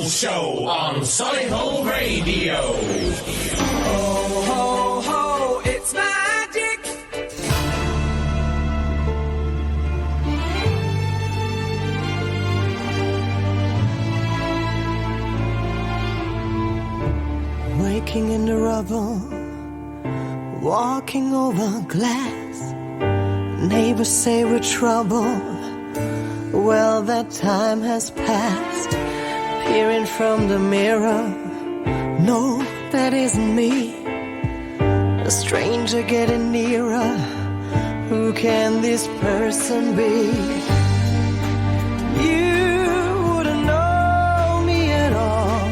Show on Solihull Radio. Ho, ho, ho, it's magic. Waking in the rubble, walking over glass. Neighbors say we're trouble. Well, that time has passed. Peering from the mirror, no, that isn't me. A stranger getting nearer. Who can this person be? You wouldn't know me at all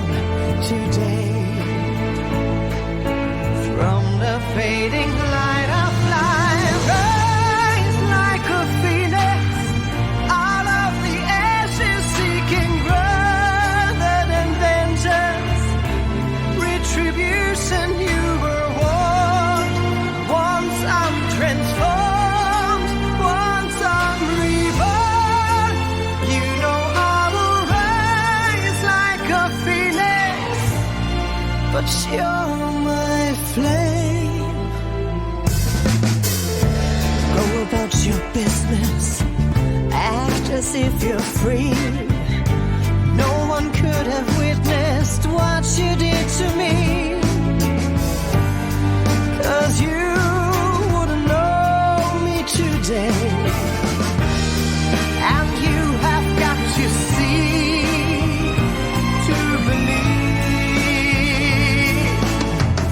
today. From the fading light I fly, rise like a phoenix out of the ashes, seeking rather than vengeance, retribution. You were warned. Once I'm transformed, once I'm reborn, you know I will rise like a phoenix, but you're my flame. Go about your business, act as if you're free. No one could have witnessed what you did to me, 'cause you wouldn't know me today. And you have got to see to believe.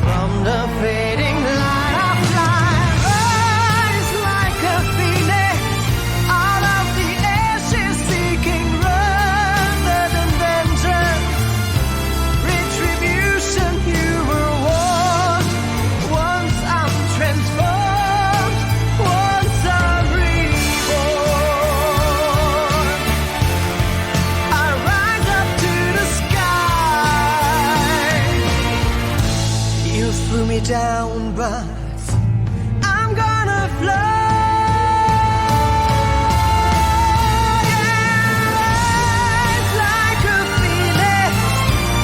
From the fading light I fly, rise like a phoenix out of the ashes, seeking rather than vengeance, retribution. You were warned. Once I'm transformed, once I'm reborn, I rise up to the sky. You threw me down, but I'm gonna fly. Rise like a phoenix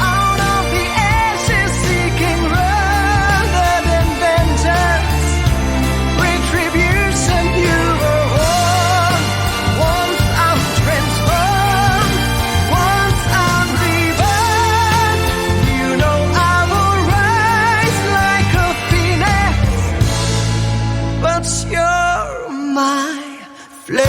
out of the ashes, seeking rather than vengeance, retribution. You were warned. Once I'm transformed, once I'm reborn, you know I will rise like a phoenix, but you're my flame.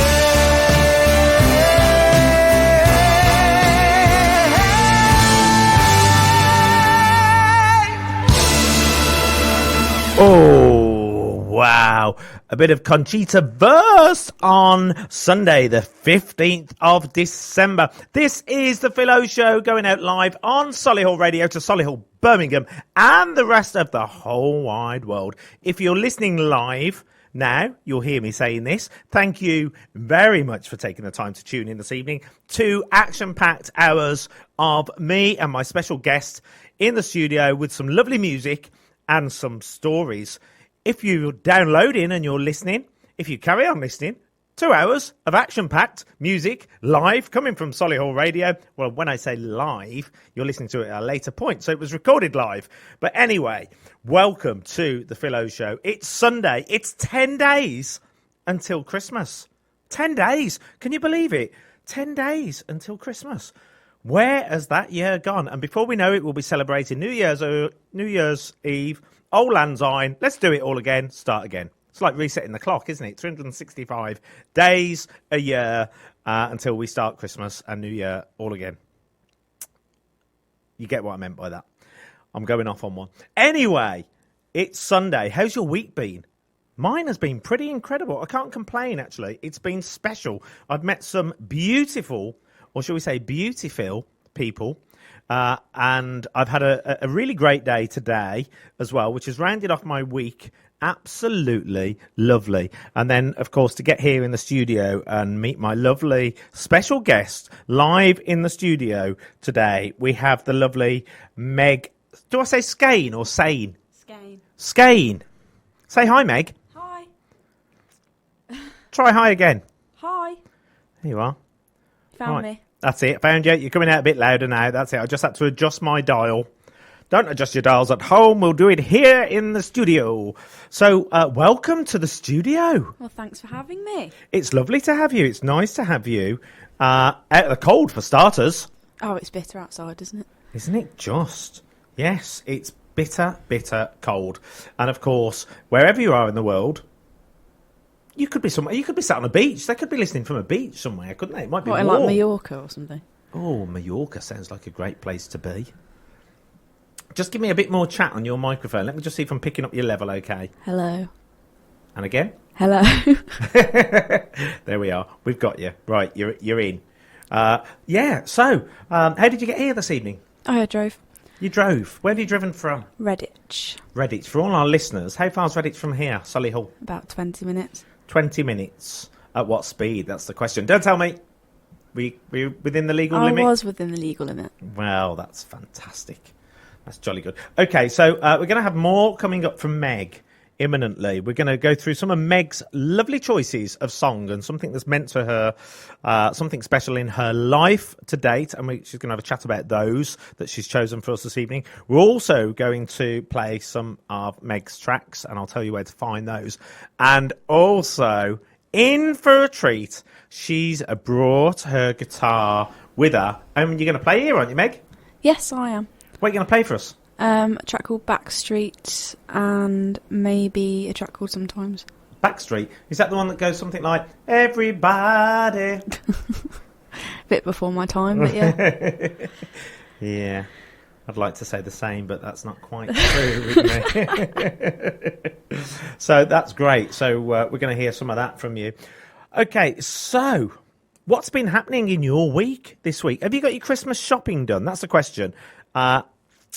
Oh, wow. A bit of Conchita Verse on Sunday, the 15th of December. This is the Philo Show going out live on Solihull Radio to Solihull, Birmingham, and the rest of the whole wide world. If you're listening live now, you'll hear me saying this. Thank you very much for taking the time to tune in this evening. 2 action-packed hours of me and my special guest in the studio with some lovely music and some stories. If you're downloading and you're listening, if you carry on listening, 2 hours of action-packed music live coming from Solihull Radio. Well, when I say live, you're listening to it at a later point, so it was recorded live. But anyway, welcome to the Philo Show. It's Sunday. It's 10 days until Christmas. 10 days. Can you believe it? 10 days until Christmas. Where has that year gone? And before we know it, we'll be celebrating New Year's Eve, Old Lang Syne. Let's do it all again. Start again. It's like resetting the clock, isn't it? 365 days a year until we start Christmas and New Year all again. You get what I meant by that. I'm going off on one. Anyway, it's Sunday. How's your week been? Mine has been pretty incredible. I can't complain, actually. It's been special. I've met some beautiful, or shall we say beautiful people. And I've had a really great day today as well, which has rounded off my week. Absolutely lovely. And then, of course, to get here in the studio and meet my lovely special guest live in the studio today, we have the lovely Meg. Do I say Skane or Sane? Skane. Skane. Say hi, Meg. Hi. Try hi again. Hi. There you are. Found Right. me. That's it. Found you. You're coming out a bit louder now. That's it. I just had to adjust my dial. Don't adjust your dials at home. We'll do it here in the studio. So, welcome to the studio. Well, thanks for having me. It's lovely to have you. It's nice to have you. Out of the cold, for starters. Oh, it's bitter outside, isn't it? Isn't it just? Yes, it's bitter, bitter cold. And, of course, wherever you are in the world, you could be somewhere. You could be sat on a beach. They could be listening from a beach somewhere, couldn't they? It might be What, in warm. like Mallorca or something? Oh, Mallorca sounds like a great place to be. Just give me a bit more chat on your microphone. Let me just see if I'm picking up your level okay. Hello. And again? Hello. There we are. We've got you. Right, you're in. Yeah, so how did you get here this evening? I drove. You drove. Where have you driven from? Redditch. Redditch. For all our listeners, how far is Redditch from here, Solihull? About 20 minutes. 20 minutes. At what speed? That's the question. Don't tell me. Were you within the legal limit? I was within the legal limit. Well, that's fantastic. That's jolly good. Okay, so we're going to have more coming up from Meg imminently. We're going to go through some of Meg's lovely choices of song and something that's meant to her, something special in her life to date. And she's going to have a chat about those that she's chosen for us this evening. We're also going to play some of Meg's tracks, and I'll tell you where to find those. And also, in for a treat, she's brought her guitar with her. And you're going to play here, aren't you, Meg? Yes, I am. What are you going to play for us? A track called Backstreet and maybe a track called Sometimes. Backstreet? Is that the one that goes something like, everybody? Bit before my time, but yeah. Yeah. I'd like to say the same, but that's not quite true with me. So that's great. So we're going to hear some of that from you. Okay, so what's been happening in your week this week? Have you got your Christmas shopping done? That's the question.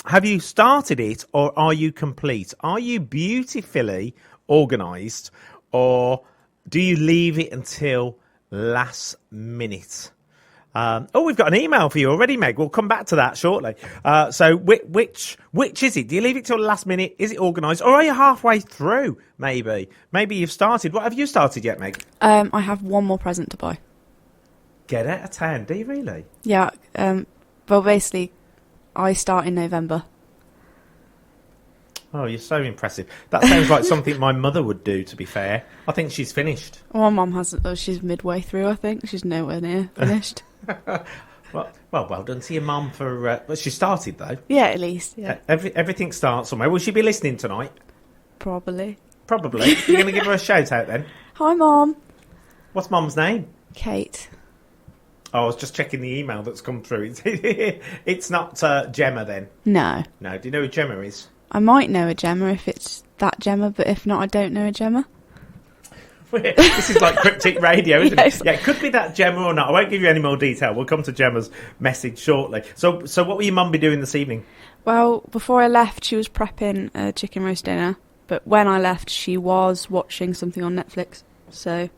Have you started it, or are you complete? Are you beautifully organised, or do you leave it until last minute? We've got an email for you already, Meg. We'll come back to that shortly. So which is it? Do you leave it till the last minute? Is it organised, or are you halfway through? Maybe you've started. What have you started yet, Meg? I have one more present to buy. Get out of town, do you really? Yeah. Well, basically, I start in November. Oh, you're so impressive. That sounds like something my mother would do, to be fair. I think she's finished. My mum hasn't. She's midway through, I think. She's nowhere near finished. Well done to your mum for... Well, she started, though. Yeah, at least, yeah. Everything starts somewhere. Will she be listening tonight? Probably. Probably. You're going to give her a shout-out, then? Hi, Mum. What's Mum's name? Kate. Oh, I was just checking the email that's come through. It's not Gemma, then? No. No. Do you know who Gemma is? I might know a Gemma if it's that Gemma, but if not, I don't know a Gemma. This is like cryptic radio, isn't Yes. it? Yeah, it could be that Gemma or not. I won't give you any more detail. We'll come to Gemma's message shortly. So what will your mum be doing this evening? Well, before I left, she was prepping a chicken roast dinner, but when I left, she was watching something on Netflix, so...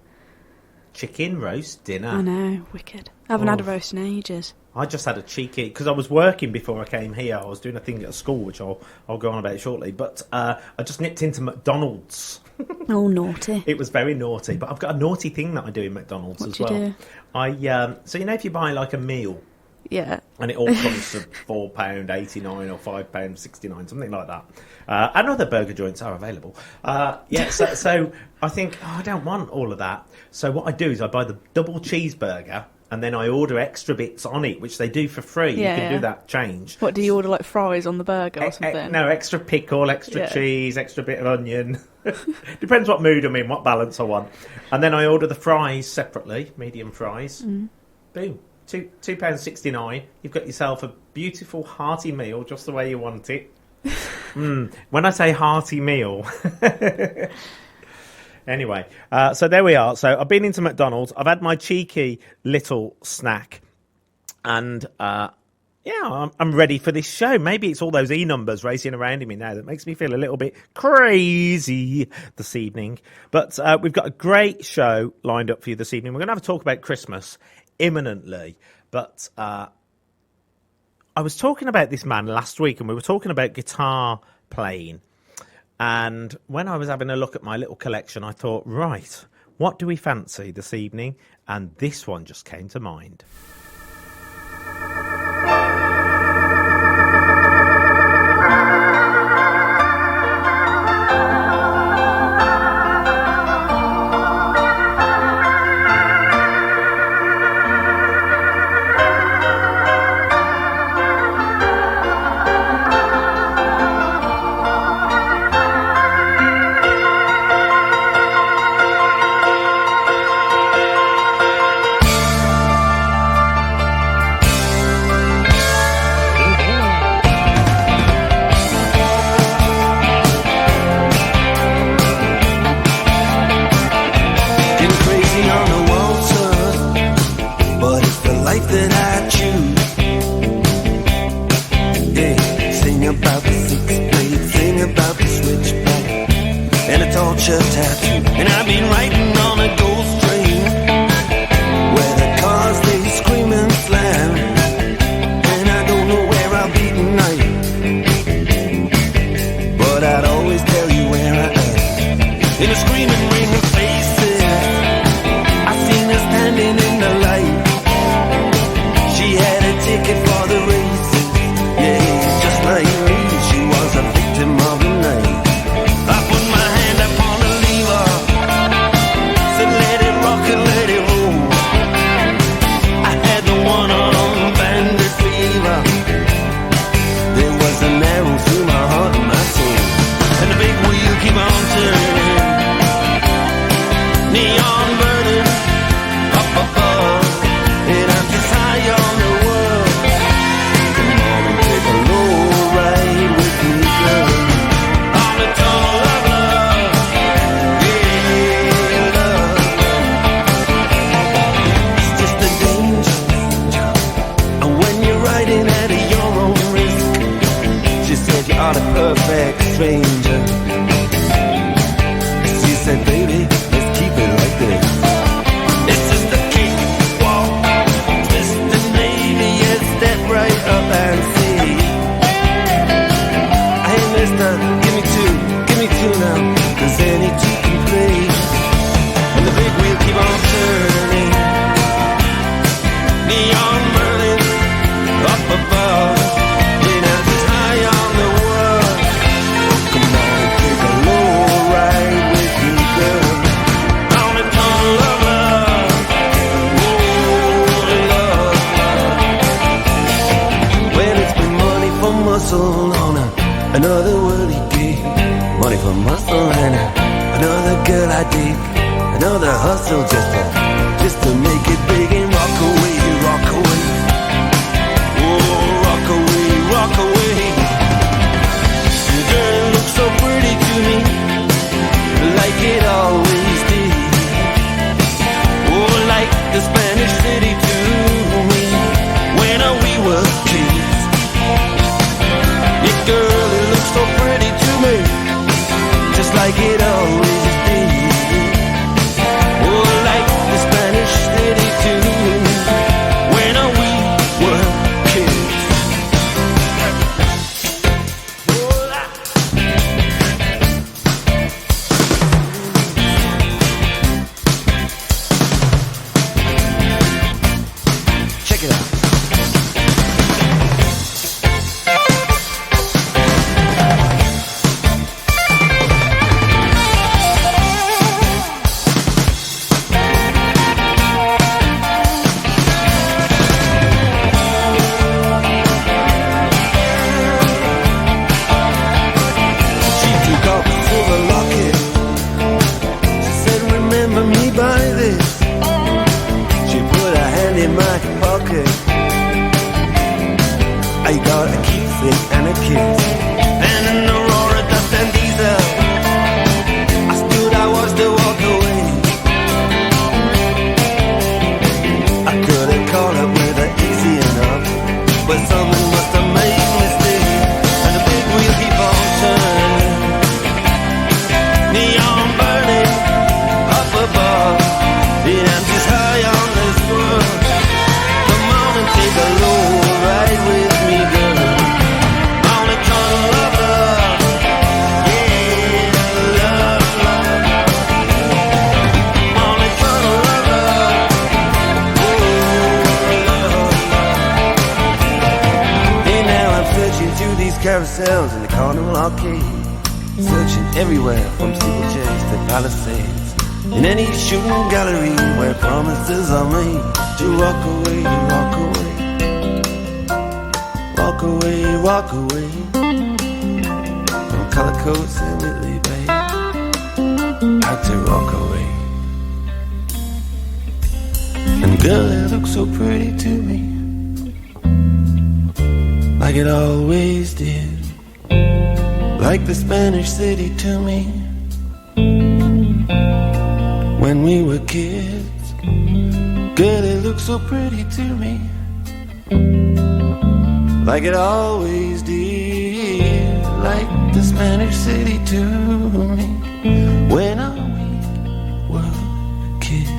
Chicken roast dinner. I know, wicked. I haven't had a roast in ages. I just had a cheeky, because I was working before I came here. I was doing a thing at school, which I'll go on about shortly. But I just nipped into McDonald's. Oh, naughty. It was very naughty. But I've got a naughty thing that I do in McDonald's What as do you well. do? So, you know, if you buy like a meal, Yeah. and it all comes to £4.89 or £5.69, something like that. And other burger joints are available. So I think, I don't want all of that. So what I do is I buy the double cheeseburger, and then I order extra bits on it, which they do for free. Yeah, you can yeah. do that change. What, do you order, like, fries on the burger or something? No, extra pickle, extra Yeah. cheese, extra bit of onion. Depends what mood I'm in, what balance I want. And then I order the fries separately, medium fries. Boom. £2.69. You've got yourself a beautiful hearty meal, just the way you want it. When I say hearty meal... Anyway, so there we are. So I've been into McDonald's. I've had my cheeky little snack. And, I'm ready for this show. Maybe it's all those E-numbers racing around in me now that makes me feel a little bit crazy this evening. But we've got a great show lined up for you this evening. We're going to have a talk about Christmas imminently. But I was talking about this man last week, and we were talking about guitar playing. And when I was having a look at my little collection, I thought, right, what do we fancy this evening? And this one just came to mind. picture tattoo. And I've been riding on a ghost train where the cars they scream and slam, and I don't know where I'll be tonight, but I'd always tell you where I am. In a screaming ring of faces, I seen her standing in the light. She had a ticket for the races, yeah, just like me, she was a victim of the night. I put my hand upon the lever, said let it rock and let it roll. I had the one-arm bandit fever. There was an arrow through my heart and my soul, and the big wheel keep on turning, neon burning up above, and I'm just high on the world. Come on and take a low ride with me, girl, on the tunnel of love, yeah, love. It's just a danger, and when you're riding at your own risk, she said you are the perfect stranger. She said, baby, let's keep it like this. It's just a kick, walk, twist and maybe a step right up and see. Hey mister, give me two now, 'cause any two can play. And the big wheel keep on turning, neon burning up above, and I'm just high on the world. Come on, take a low ride with me, girl, on the tunnel of love, oh love. Well, it's been money for muscle on another world he gave, money for muscle and another girl I dig, another hustle just to make it big and rock away, rock away. Oh, rock away, rock away. Girl, it looks so pretty to me, like it always did. Oh, like the Spanish city to me, when we were kids. Yeah, girl, it looks so pretty to me, just like it always did. Oh, like the Spanish city to me, when we were kids. Check it out. She took off the silver locket. She said, remember me by this. She put her hand in my pocket. I got a keepsake and a kiss, and an Aurora dust and diesel. I stood, I watched her walk away. I couldn't call her with her easy enough, but someone must have made a mistake, and the big wheel keep on turning, neon burning up above, and I'm just high on this world. Come on and take a low ride with me, girl, on the tunnel of love, yeah, love, love, on the tunnel of love, oh, love. And now I'm searching through these carousels in the Carnival Arcade, searching everywhere from steeplechase to Palisades, in any shooting gallery where promises are made to walk away, walk away, walk away, walk away from color coats and Whitley Bay, out to rock away. And girl, it looks so pretty to me, like it always did, like the Spanish city to me, when we were kids. Girl, it looks so pretty to me, like it always did, like the Spanish city to me when we were kids.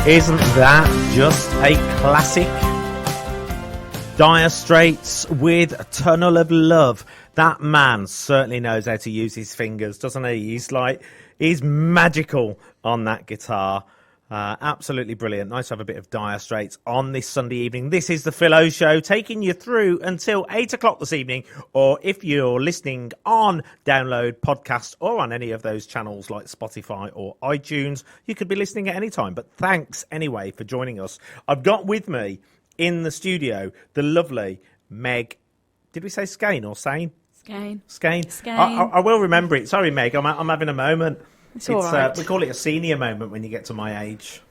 Isn't that just a classic? Dire Straits with Tunnel of Love. That man certainly knows how to use his fingers, doesn't he? He's magical on that guitar. Absolutely brilliant. Nice to have a bit of Dire Straits on this Sunday evening. This is the Philo Show, taking you through until 8 o'clock this evening. Or if you're listening on download, podcast, or on any of those channels like Spotify or iTunes, you could be listening at any time. But thanks anyway for joining us. I've got with me in the studio the lovely Meg. Did we say Skane or Sane? Skane. I will remember it. Sorry, Meg. I'm having a moment. It's all right. We call it a senior moment when you get to my age.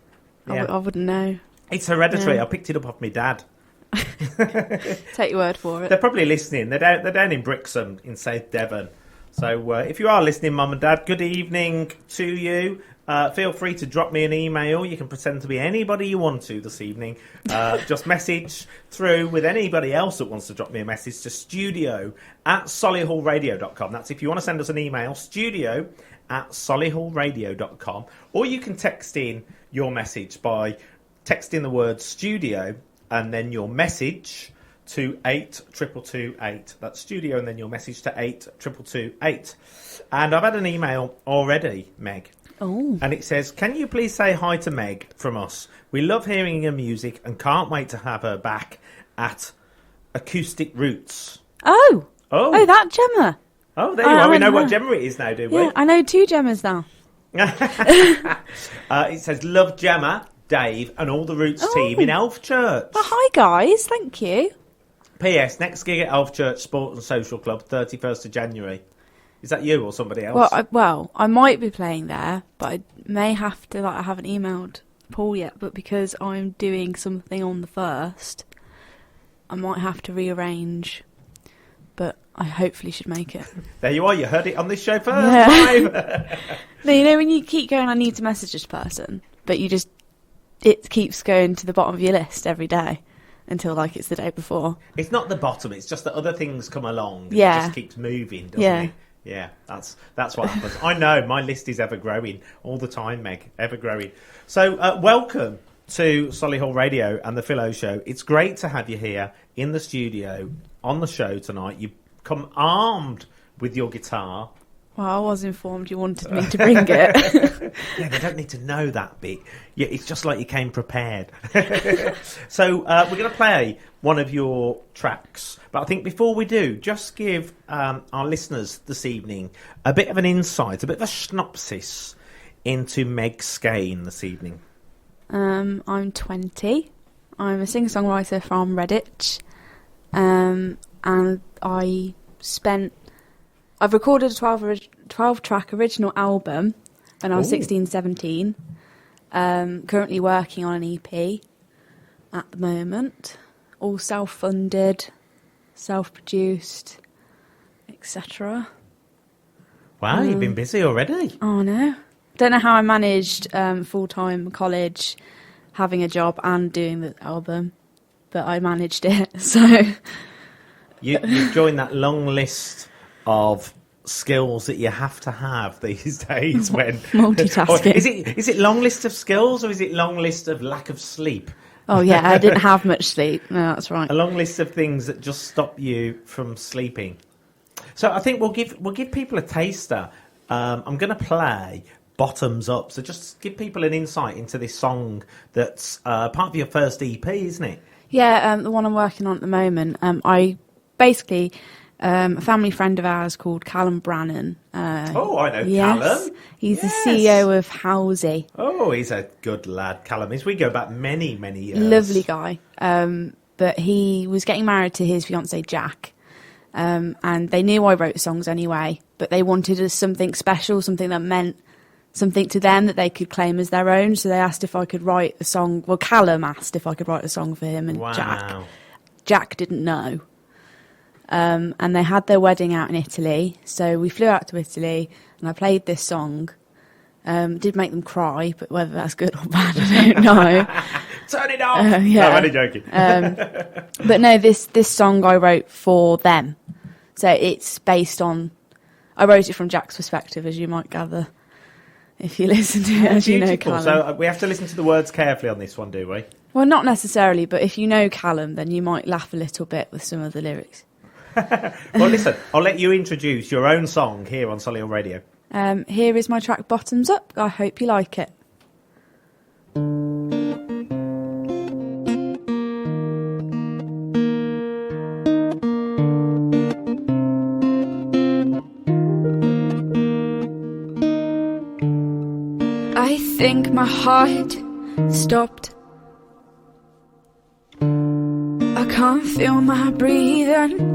Yeah. I wouldn't know. It's hereditary. Yeah. I picked it up off my dad. Take your word for it. They're probably listening. They're down in Brixham in South Devon. So if you are listening, Mum and Dad, good evening to you. Feel free to drop me an email. You can pretend to be anybody you want to this evening. Just message through with anybody else that wants to drop me a message to studio@solihullradio.com. That's if you want to send us an email, studio@solihullradio.com. Or you can text in your message by texting the word studio and then your message to 82228. That's studio and then your message to 82228. And I've had an email already, Meg. Oh. And it says, can you please say hi to Meg from us? We love hearing her music and can't wait to have her back at Acoustic Roots. Oh, that Gemma. Oh, there you are. We know what Gemma it is now, do we? Yeah, I know 2 Gemmas now. It says, love Gemma, Dave and all the Roots team in Elf Church. Well, hi, guys. Thank you. P.S. Next gig at Elf Church Sport and Social Club, 31st of January. Is that you or somebody else? Well, I might be playing there, but I may have to, I haven't emailed Paul yet, but because I'm doing something on the 1st, I might have to rearrange, but I hopefully should make it. There you are, you heard it on this show first. Yeah. No, you know when you keep going, I need to message this person, but it keeps going to the bottom of your list every day until it's the day before. It's not the bottom, it's just that other things come along and it just keeps moving, doesn't it? Yeah, that's what happens. I know, my list is ever growing all the time, Meg, ever growing. So welcome to Solihull Radio and the Philo Show. It's great to have you here in the studio on the show tonight. You come armed with your guitar. Well, I was informed you wanted me to bring it. Yeah, they don't need to know that bit. Yeah, it's just like you came prepared. So we're going to play one of your tracks. But I think before we do, just give our listeners this evening a bit of an insight, a bit of a synopsis into Meg Skane this evening. I'm 20. I'm a singer-songwriter from Redditch. And I've recorded a 12-track original album when I was 16, 17. Currently working on an EP at the moment. All self-funded, self-produced, etc. Wow, you've been busy already. Oh, no. Don't know how I managed full-time college, having a job and doing the album. But I managed it, so... You've joined that long list of skills that you have to have these days when multitasking. Is it long list of skills or is it long list of lack of sleep? Oh yeah, I didn't have much sleep. No, that's right. A long list of things that just stop you from sleeping. So I think we'll give people a taster. I'm going to play Bottoms Up. So just give people an insight into this song that's part of your first EP, isn't it? Yeah, the one I'm working on at the moment. I basically. A family friend of ours called Callum Brannan. I know yes, Callum. He's the CEO of Housey. Oh, he's a good lad, Callum. We go back many, many years. Lovely guy. But he was getting married to his fiancée, Jack. And they knew I wrote songs anyway, but they wanted something special, something that meant something to them that they could claim as their own. So they asked if I could write a song. Well, Callum asked if I could write a song for him and wow. Jack didn't know. And they had their wedding out in Italy, so we flew out to Italy and I played this song. Did make them cry, but whether that's good or bad, I don't know. Turn it off! Yeah. No, I'm only joking. But no, this song I wrote for them. So it's based on... I wrote it from Jack's perspective, as you might gather, if you listen to it, as you know Callum. So we have to listen to the words carefully on this one, do we? Well, not necessarily, but if you know Callum, then you might laugh a little bit with some of the lyrics. Well, listen, I'll let you introduce your own song here on Solihull Radio. Here is my track Bottoms Up. I hope you like it. I think my heart stopped. I can't feel my breathing.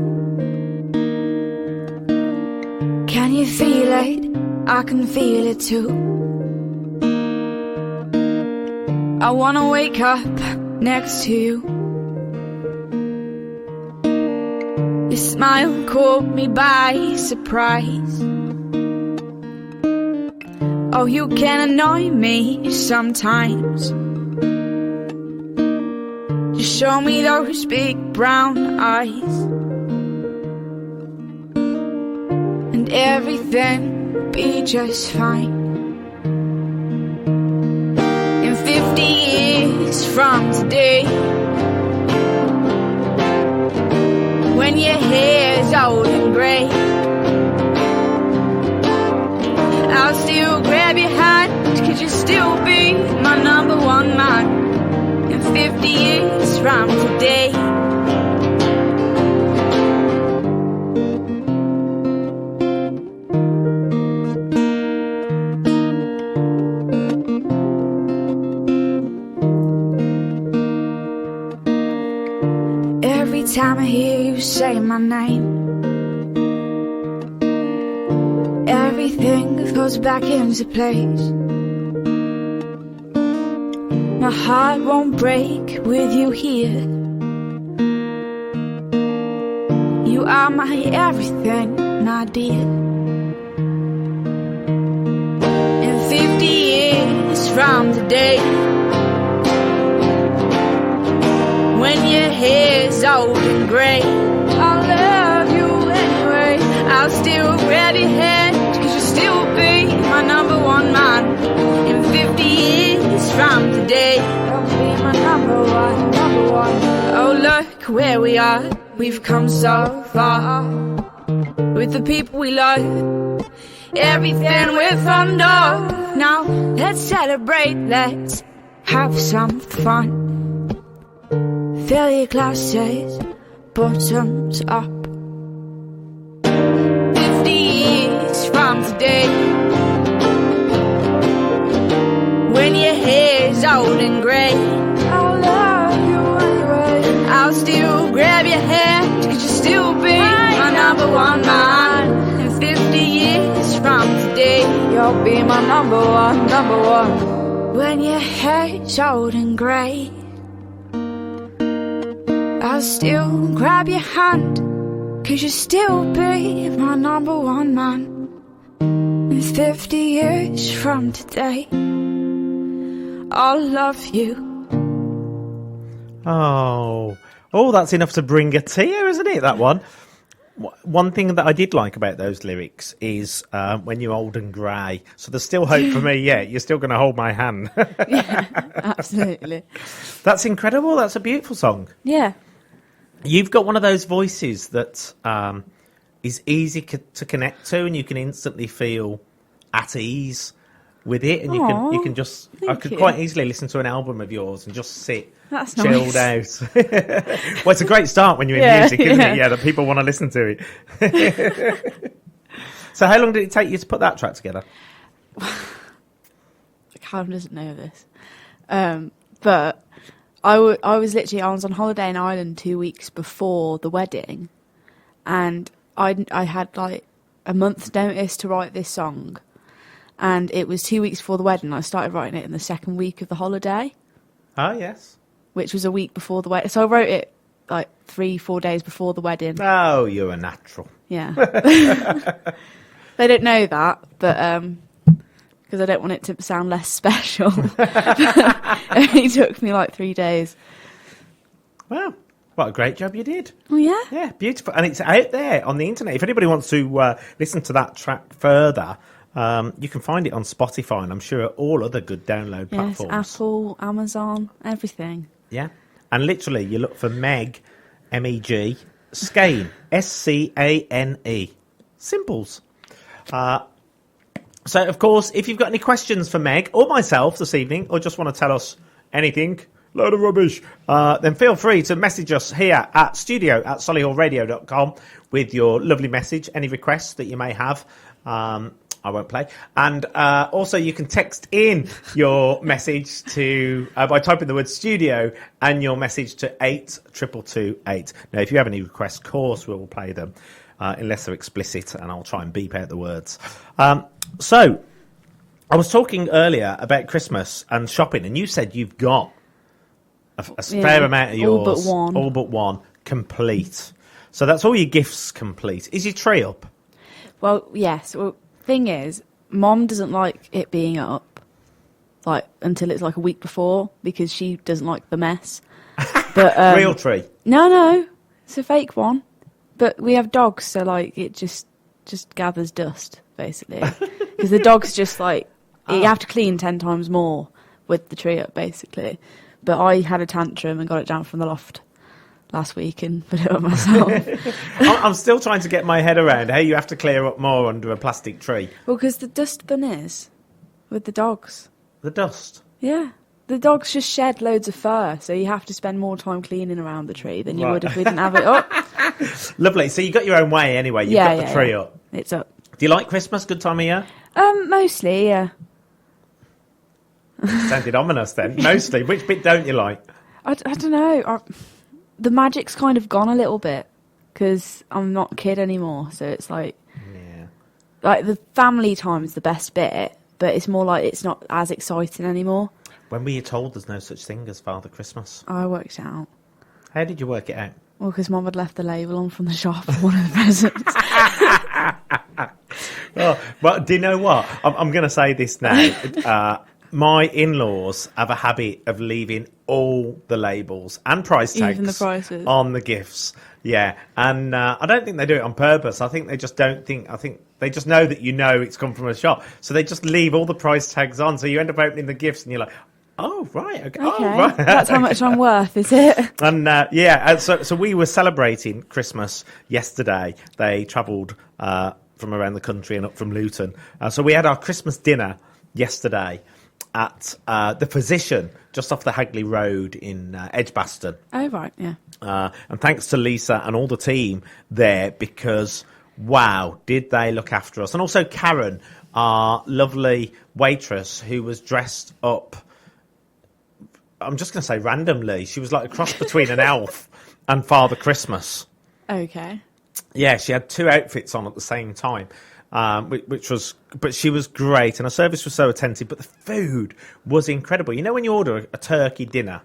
Can you feel it? I can feel it too. I wanna wake up next to you. Your smile caught me by surprise. Oh, you can annoy me sometimes. Just show me those big brown eyes, and everything will be just fine. In 50 years from today, when your hair's old and grey, I'll still grab your hand, 'cause you'll still be my number one man. In 50 years from today, every time I hear you say my name, everything falls back into place. My heart won't break with you here. You are my everything, my dear. In 50 years from today, when your hair's old and grey, I'll love you anyway. I'll still grab your hand, 'cause you'll still be my number one man. In 50 years from today, I'll be my number one, number one. Oh, look where we are, we've come so far. With the people we love, everything with thunder. Now let's celebrate, let's have some fun. Fill your glasses, bottoms up. 50 years from today, when your hair's old and grey, I'll love you anyway. I'll still grab your hand, 'cause you'll still be my number one man. And 50 years from today, you'll be my number one, number one. When your hair's old and grey, I'll still grab your hand, 'cause you'll still be my number one man. And 50 years from today, I'll love you. Oh, that's enough to bring a tear, isn't it, that one? One thing that I did like about those lyrics is when you're old and grey. So there's still hope for me, yeah. You're still going to hold my hand. Yeah, absolutely. That's incredible. That's a beautiful song. Yeah. You've got one of those voices that is easy to connect to, and you can instantly feel at ease with it, and you can just. I could quite easily listen to an album of yours and just sit chilled out. Well, it's a great start when you're in music, isn't it? Yeah, that people want to listen to it. So, how long did it take you to put that track together? Callum doesn't know this, but I was on holiday in Ireland 2 weeks before the wedding, and I had like a month's notice to write this song. And it was 2 weeks before the wedding. I started writing it in the second week of the holiday. Oh, yes. Which was a week before the wedding. So I wrote it like 3-4 days before the wedding. Oh, you're a natural. Yeah. They don't know that, but because I don't want it to sound less special. It only took me like 3 days. Wow. What a great job you did. Oh, yeah? Yeah, beautiful. And it's out there on the internet. If anybody wants to listen to that track further, you can find it on Spotify, and I'm sure all other good download platforms. Yes, Apple, Amazon, everything. Yeah. And literally, you look for Meg, M-E-G, Scane, S-C-A-N-E. Simples. So, of course, if you've got any questions for Meg or myself this evening, or just want to tell us anything, load of rubbish, then feel free to message us here at studio@solihullradio.com with your lovely message, any requests that you may have. I won't play. And also you can text in your message to by typing the word studio and your message to 82228. Now, if you have any requests, of course, we will play them unless they're explicit, and I'll try and beep out the words. So I was talking earlier about Christmas and shopping, and you said you've got a fair amount of yours. All but one complete. So that's all your gifts complete. Is your tree up? Well, yes. Well, thing is, Mom doesn't like it being up like until it's like a week before, because she doesn't like the mess. But real tree? No, it's a fake one. But we have dogs, so like it just gathers dust basically, because the dogs just like you have to clean 10 times more with the tree up basically. But I had a tantrum and got it down from the loft last week and put it up myself. I'm still trying to get my head around how you have to clear up more under a plastic tree. Well, because the dustbin is with the dogs. The dust? Yeah. The dogs just shed loads of fur, so you have to spend more time cleaning around the tree than you would if we didn't have it up. Lovely. So you got your own way anyway. You've got the tree up. It's up. Do you like Christmas? Good time of year? Mostly, yeah. Sounded ominous then. Mostly. Which bit don't you like? I don't know. The magic's kind of gone a little bit because I'm not a kid anymore. So it's like the family time is the best bit, but it's more like it's not as exciting anymore. When were you told there's no such thing as Father Christmas? I worked it out. How did you work it out? Well, because Mum had left the label on from the shop of one of the presents. Well, do you know what? I'm going to say this now. My in-laws have a habit of leaving all the labels and price tags even the prices on the gifts. Yeah, and I don't think they do it on purpose. I think they just don't think. I think they just know that it's come from a shop, so they just leave all the price tags on. So you end up opening the gifts, and you're like, "Oh right, okay. Oh, right. That's how much I'm worth, is it?" And so we were celebrating Christmas yesterday. They travelled from around the country and up from Luton. So we had our Christmas dinner yesterday at the Physician, just off the Hagley Road in Edgbaston. Oh, right, yeah. And thanks to Lisa and all the team there, because, wow, did they look after us. And also Karen, our lovely waitress, who was dressed up, I'm just going to say randomly. She was like a cross between an elf and Father Christmas. Okay. Yeah, she had two outfits on at the same time. But she was great, and her service was so attentive, but the food was incredible. You know, when you order a turkey dinner,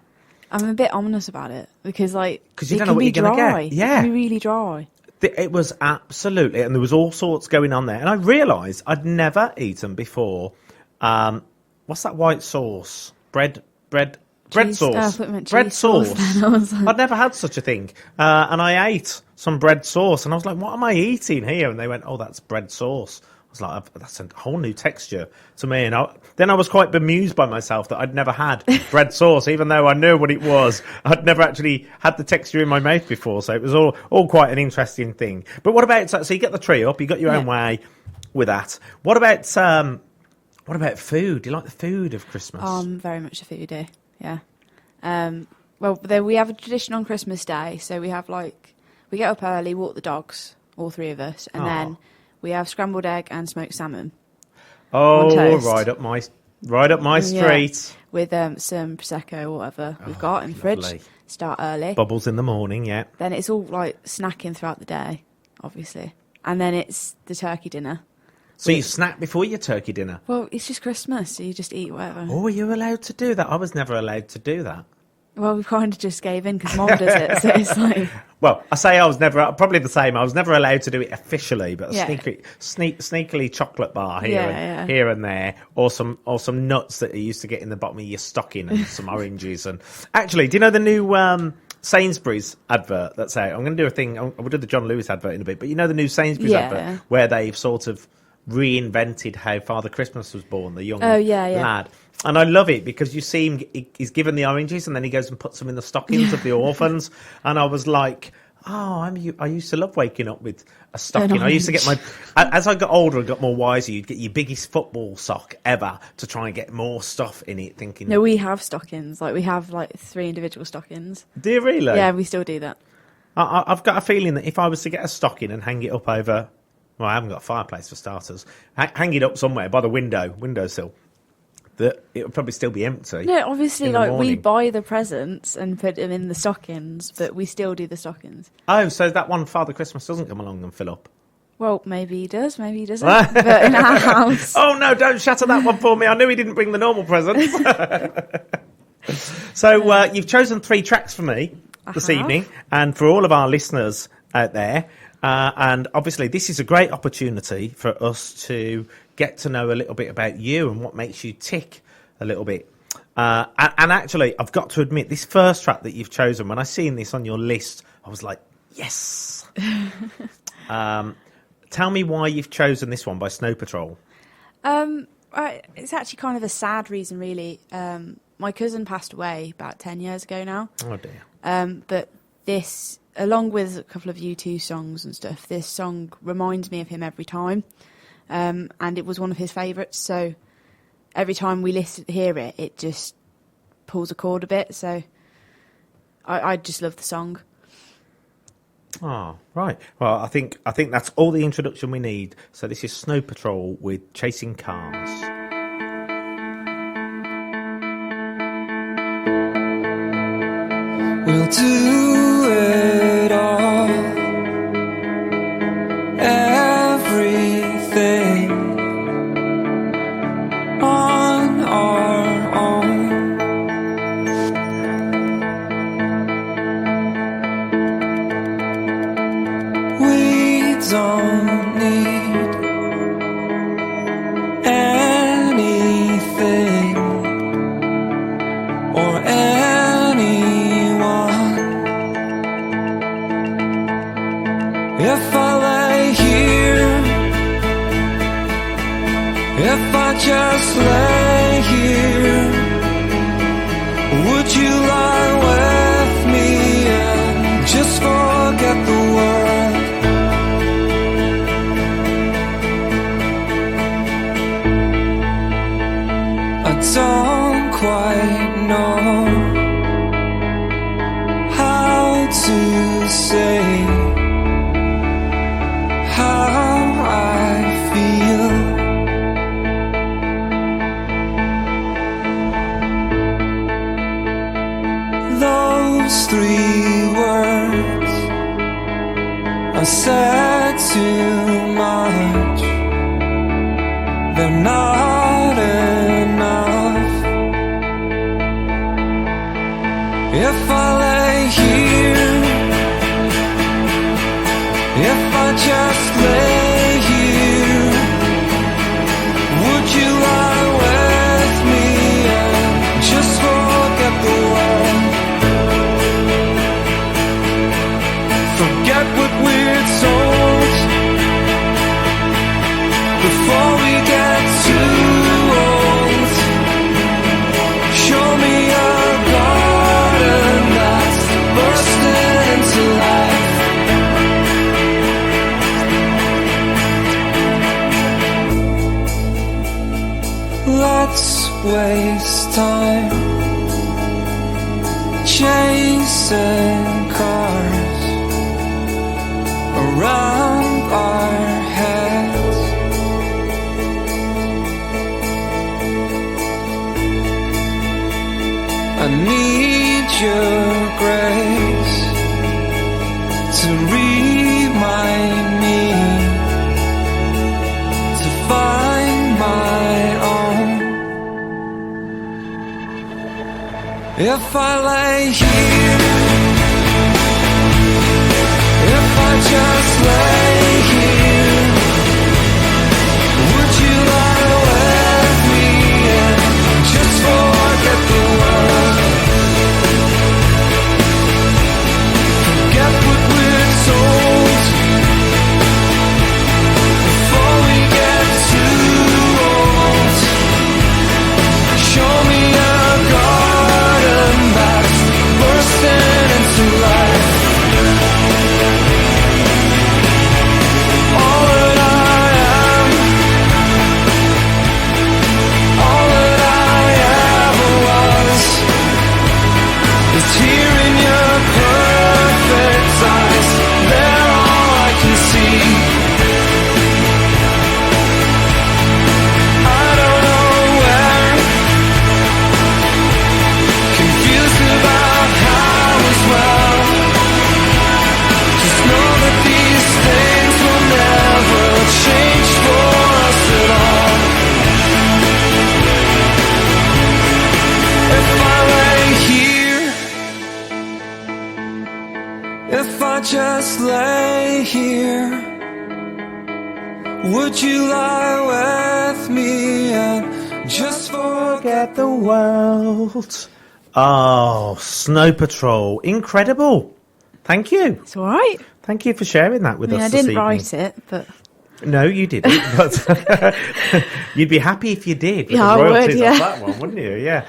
I'm a bit ominous about it because you don't know what you're going to get. Yeah. It can be really dry. It was absolutely, and there was all sorts going on there. And I realised I'd never eaten before. What's that white sauce? Bread sauce. Bread sauce. I'd never had such a thing. And I ate some bread sauce, and I was like, what am I eating here? And they went, oh, that's bread sauce. I was like, that's a whole new texture to me. And then I was quite bemused by myself that I'd never had bread sauce, even though I knew what it was. I'd never actually had the texture in my mouth before, so it was all quite an interesting thing. But what about, so you get the tree up, you got your own way with that. What about food? Do you like the food of Christmas? I'm very much a foodie, yeah. Well, we have a tradition on Christmas Day, so we have we get up early, walk the dogs, all three of us, and then we have scrambled egg and smoked salmon. Oh, right up my street. Yeah, with some Prosecco or whatever we've got in the fridge. Start early. Bubbles in the morning, yeah. Then it's all snacking throughout the day, obviously. And then it's the turkey dinner. So you snack before your turkey dinner? Well, it's just Christmas, so you just eat whatever. Oh, are you allowed to do that? I was never allowed to do that. Well, we kind of just gave in because Mom does it, so it's like... Well, I say I was never... Probably the same. I was never allowed to do it officially, but sneakily chocolate bar here and there, or some nuts that you used to get in the bottom of your stocking, and some oranges. And actually, do you know the new Sainsbury's advert that's out? I'm going to do a thing... We'll do the John Lewis advert in a bit, but you know the new Sainsbury's advert where they've sort of reinvented how Father Christmas was born, the young lad. And I love it because you see him, he's given the oranges and then he goes and puts them in the stockings of the orphans. And I was like, I used to love waking up with a stocking. I used to get as I got older and got more wiser, you'd get your biggest football sock ever to try and get more stuff in it, thinking... No, we have stockings. We have 3 individual stockings. Do you really? Yeah, we still do that. I've got a feeling that if I was to get a stocking and hang it up over... Well, I haven't got a fireplace for starters. Hang it up somewhere by the windowsill. That it would probably still be empty. No, obviously, we buy the presents and put them in the stockings, but we still do the stockings. Oh, so that one Father Christmas doesn't come along and fill up? Well, maybe he does, maybe he doesn't. But in our house... Oh, no, don't shatter that one for me. I knew he didn't bring the normal presents. So you've chosen 3 tracks for me this evening, and for all of our listeners out there. And obviously, this is a great opportunity for us to get to know a little bit about you and what makes you tick a little bit. And actually, I've got to admit, this first track that you've chosen, when I seen this on your list, I was like, yes. Tell me why you've chosen this one by Snow Patrol. It's actually kind of a sad reason, really. My cousin passed away about 10 years ago now. Oh, dear. But this... along with a couple of U2 songs and stuff, this song reminds me of him every time. And it was one of his favourites, so every time we hear it, it just pulls a chord a bit, so I just love the song. Oh, right. Well, I think that's all the introduction we need. So this is Snow Patrol with Chasing Cars. We'll do it all, everything on our own. We don't need anything or if I lay here, if I just lay here, would you lie with me and just forget the world? they're not enough. If I lay here, if I just lay here, would you lie with me and just forget the world? Forget what we're told before we get too old. Show me a garden that's bursting into life. Let's waste time chasing cars around our heads. I need your grace to remind me to find my own. If I lay here, if I just lay here, would you lie with me and just forget the world? Forget what we're told before we get too old. Show me a garden that's bursting into life. All that I am, all that I ever was, is here in your perfect eyes. They're all I can see. I don't know where, confused about how as well. Just know that these things will never change for us at all. If I lay here, if I just lay here, would you lie with me and just forget the World. Oh, Snow Patrol. Incredible. Thank you. It's all right. Thank you for sharing that with I mean, us I this didn't evening. write it, but No, you didn't. But you'd be happy if you did. With Yeah, the I would, royalties yeah. of that one, wouldn't you? Yeah.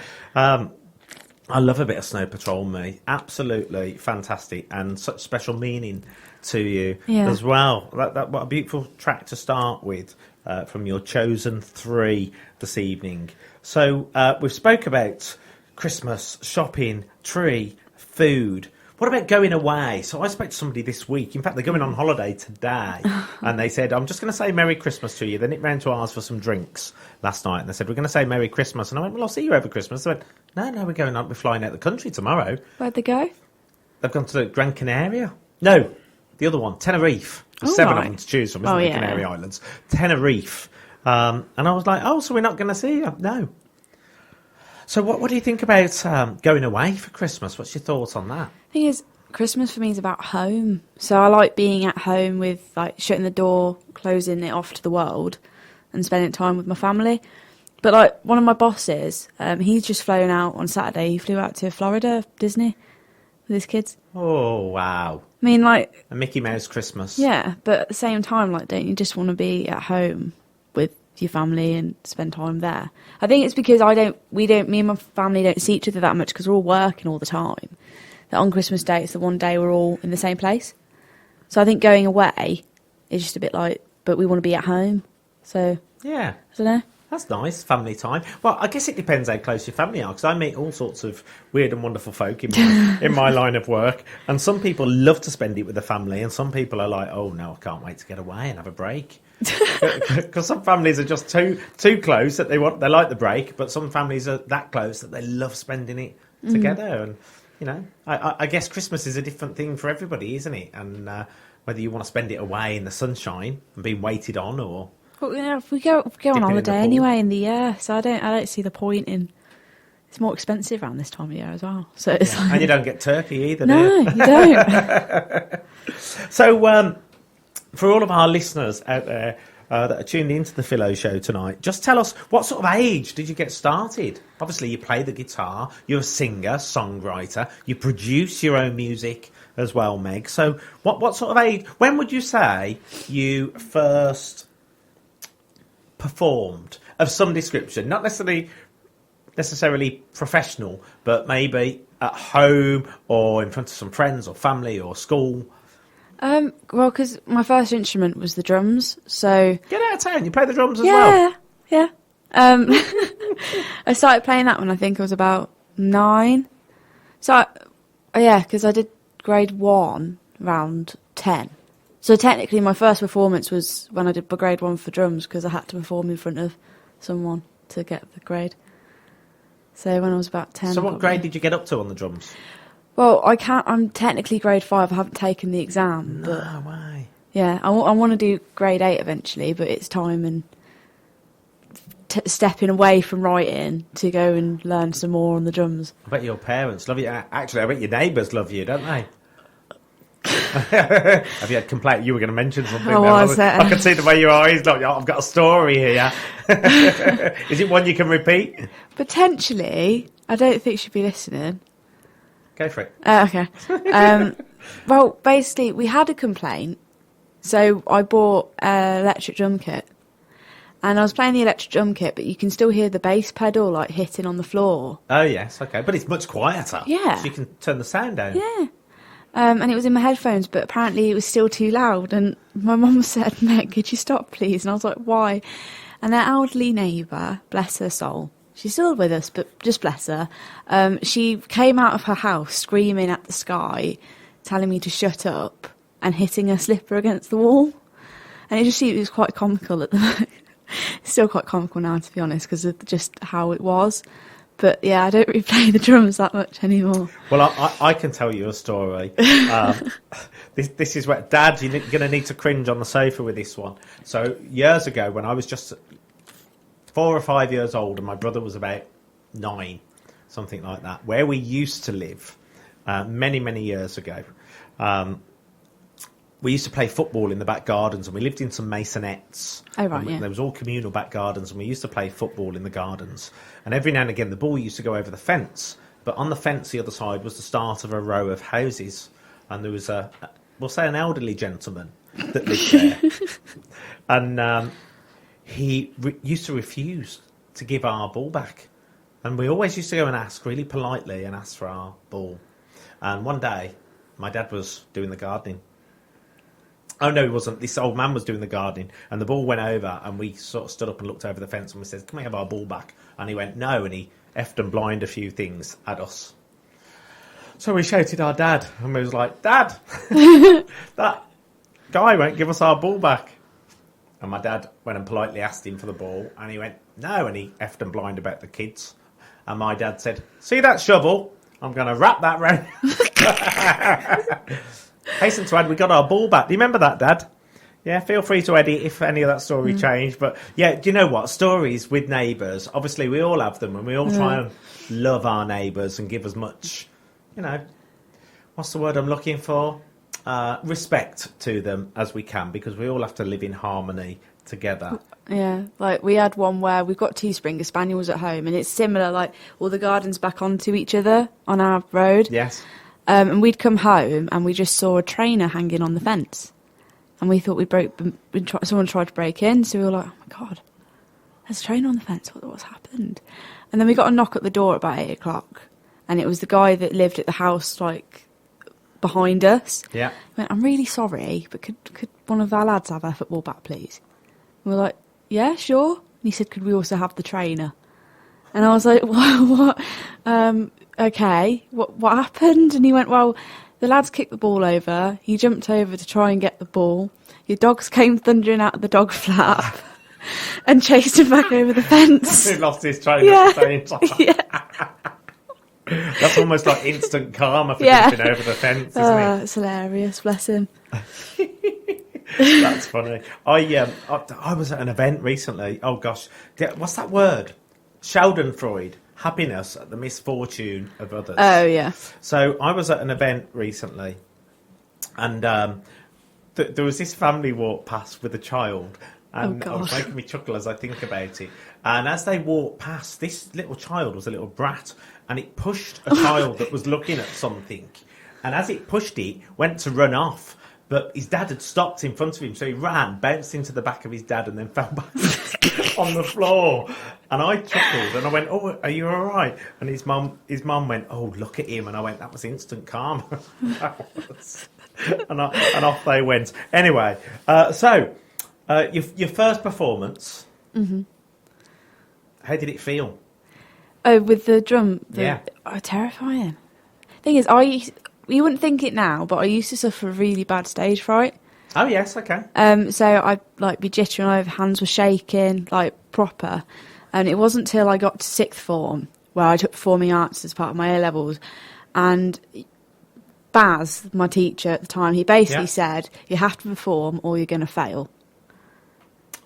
I love a bit of Snow Patrol, me. Absolutely fantastic, and such special meaning to you Yeah. as well. That what a beautiful track to start with from your chosen three this evening. So we've spoke about Christmas, shopping, tree, food. What about going away? So I spoke to somebody this week. In fact, they're going on holiday today. And they said, I'm just going to say Merry Christmas to you. Then it ran to ask for some drinks last night. And they said, we're going to say Merry Christmas. And I went, well, I'll see you over Christmas. They went, no, we're going out. We're flying out the country tomorrow. where'd they go? They've gone to Gran Canaria. No, the other one, Tenerife. There's Oh, 7 of right. them to choose from, isn't Oh, there? yeah. Canary Islands. Tenerife. And I was like, oh, so we're not going to see you? No. So what do you think about going away for Christmas? What's your thoughts on that? Thing is, Christmas for me is about home. So I like being at home with, like, shutting the door, closing it off to the world, and spending time with my family. But, like, one of my bosses, he's just flown out on Saturday. He flew out to Florida, Disney, with his kids. Oh, wow. I mean, like, A Mickey Mouse Christmas. yeah, but at the same time, like, don't you just want to be at home with your family and spend time there? I think it's because me and my family don't see each other that much because we're all working all the time. That on Christmas Day, it's the one day we're all in the same place. So I think going away is just a bit like, but we want to be at home. So, Yeah. I don't know. That's nice, family time. Well, I guess it depends how close your family are, because I meet all sorts of weird and wonderful folk in my line of work, and some people love to spend it with the family, and some people are like, oh no, I can't wait to get away and have a break. Because some families are just too close that they like the break, but some families are that close that they love spending it together. And you know, I guess Christmas is a different thing for everybody, isn't it? And whether you want to spend it away in the sunshine and being waited on, or But we go on in the holiday pool. anyway in the year, so I don't see the point in. It's more expensive around this time of year as well. So it's like, And you don't get turkey either, do no, you? you don't. So, for all of our listeners out there that are tuned into the Philo Show tonight, just tell us, what sort of age did you get started? Obviously, you play the guitar, you're a singer, songwriter, you produce your own music as well, Meg. So, what sort of age, when would you say you first performed of some description? Not necessarily professional, but maybe at home or in front of some friends or family or school. Well, because my first instrument was the drums, so Get out of town, you play the drums as well. yeah. I started playing that when I think I was about 9. So, because I did grade 1 around 10. So technically, my first performance was when I did my grade 1 for drums, because I had to perform in front of someone to get the grade. So when I was about 10. So what grade did you get up to on the drums? Well, I'm technically grade 5. I haven't taken the exam. But No way. yeah, I want to do grade 8 eventually, but it's time and stepping away from writing to go and learn some more on the drums. I bet your parents love you. Actually, I bet your neighbours love you, don't they? Have you had complaint? You were going to mention something. I was, I can see the way your eyes look. I've got a story here. Is it one you can repeat? Potentially. I don't think she'd be listening. Go for it. Okay. Well, basically, we had a complaint. So I bought an electric drum kit. And I was playing the electric drum kit, but you can still hear the bass pedal, like, hitting on the floor. Oh, yes, okay. But it's much quieter. Yeah. So you can turn the sound down. Yeah. And it was in my headphones, but apparently it was still too loud. And my mum said, Meg, could you stop, please? And I was like, why? And their elderly neighbour, bless her soul, she's still with us, but just bless her, she came out of her house screaming at the sky, telling me to shut up, and hitting her slipper against the wall. And it was quite comical at the moment. It's still quite comical now, to be honest, because of just how it was. But yeah, I don't really play the drums that much anymore. Well, I can tell you a story. This is where, Dad, you're going to need to cringe on the sofa with this one. So years ago, when I was just 4 or 5 years old and my brother was about 9, something like that, where we used to live many, many years ago, we used to play football in the back gardens, and we lived in some masonettes. Oh, right, yeah. There was all communal back gardens, and we used to play football in the gardens. And every now and again, the ball used to go over the fence. But on the fence, the other side was the start of a row of houses. And there was we'll say an elderly gentleman that lived there. And he used to refuse to give our ball back. And we always used to go and ask really politely and ask for our ball. And one day, my dad was doing the gardening. Oh, no, he wasn't. This old man was doing the gardening, and the ball went over, and we sort of stood up and looked over the fence, and we said, can we have our ball back? And he went, no, and he effed and blind a few things at us. So we shouted our dad, and we was like, Dad, that guy won't give us our ball back. And my dad went and politely asked him for the ball, and he went, no, and he effed and blind about the kids. And my dad said, see that shovel? I'm going to wrap that round. Hasten to add, we got our ball back. Do you remember that, Dad? Yeah, feel free to edit if any of that story changed. But yeah, do you know what? Stories with neighbours, obviously we all have them, and we all try and love our neighbours and give as much, what's the word I'm looking for? Respect to them as we can, because we all have to live in harmony together. Yeah, like we had one where we've got 2 Springer Spaniels at home, and it's similar, like all the gardens back onto each other on our road. Yes. And we'd come home and we just saw a trainer hanging on the fence. And we thought someone tried to break in, so we were like, oh my God, there's a trainer on the fence, what's happened? And then we got a knock at the door at about 8 o'clock, and it was the guy that lived at the house, like, behind us. Yeah. He went, I'm really sorry, but could one of our lads have our football back, please? And we were like, yeah, sure. And he said, could we also have the trainer? And I was like, what? Okay, what happened? And he went, well, the lads kicked the ball over. He jumped over to try and get the ball. Your dogs came thundering out of the dog flap and chased him back over the fence. He lost his trainer at the same time. Yeah. That's almost like instant karma for jumping over the fence, isn't it? It's hilarious, bless him. That's funny. I was at an event recently. Oh gosh, what's that word? Schadenfreude. Happiness at the misfortune of others. Oh, yeah. So I was at an event recently, and there was this family walk past with a child, and Oh, it was God. making me chuckle as I think about it. And as they walked past, this little child was a little brat, and it pushed a child that was looking at something. And as it pushed it, went to run off. But his dad had stopped in front of him, so he ran, bounced into the back of his dad, and then fell back on the floor. And I chuckled, and I went, "Oh, are you all right?" And his mum went, "Oh, look at him." And I went, "That was instant karma." and off they went. Anyway, so your first performance. Mm-hmm. How did it feel? Oh, with the drum? Yeah. Oh, terrifying. Thing is, you wouldn't think it now, but I used to suffer really bad stage fright. Oh, yes, okay. So I'd like be jittering over, hands were shaking, like proper. And it wasn't till I got to sixth form where I took performing arts as part of my A-levels. And Baz, my teacher at the time, he basically said, you have to perform or you're going to fail.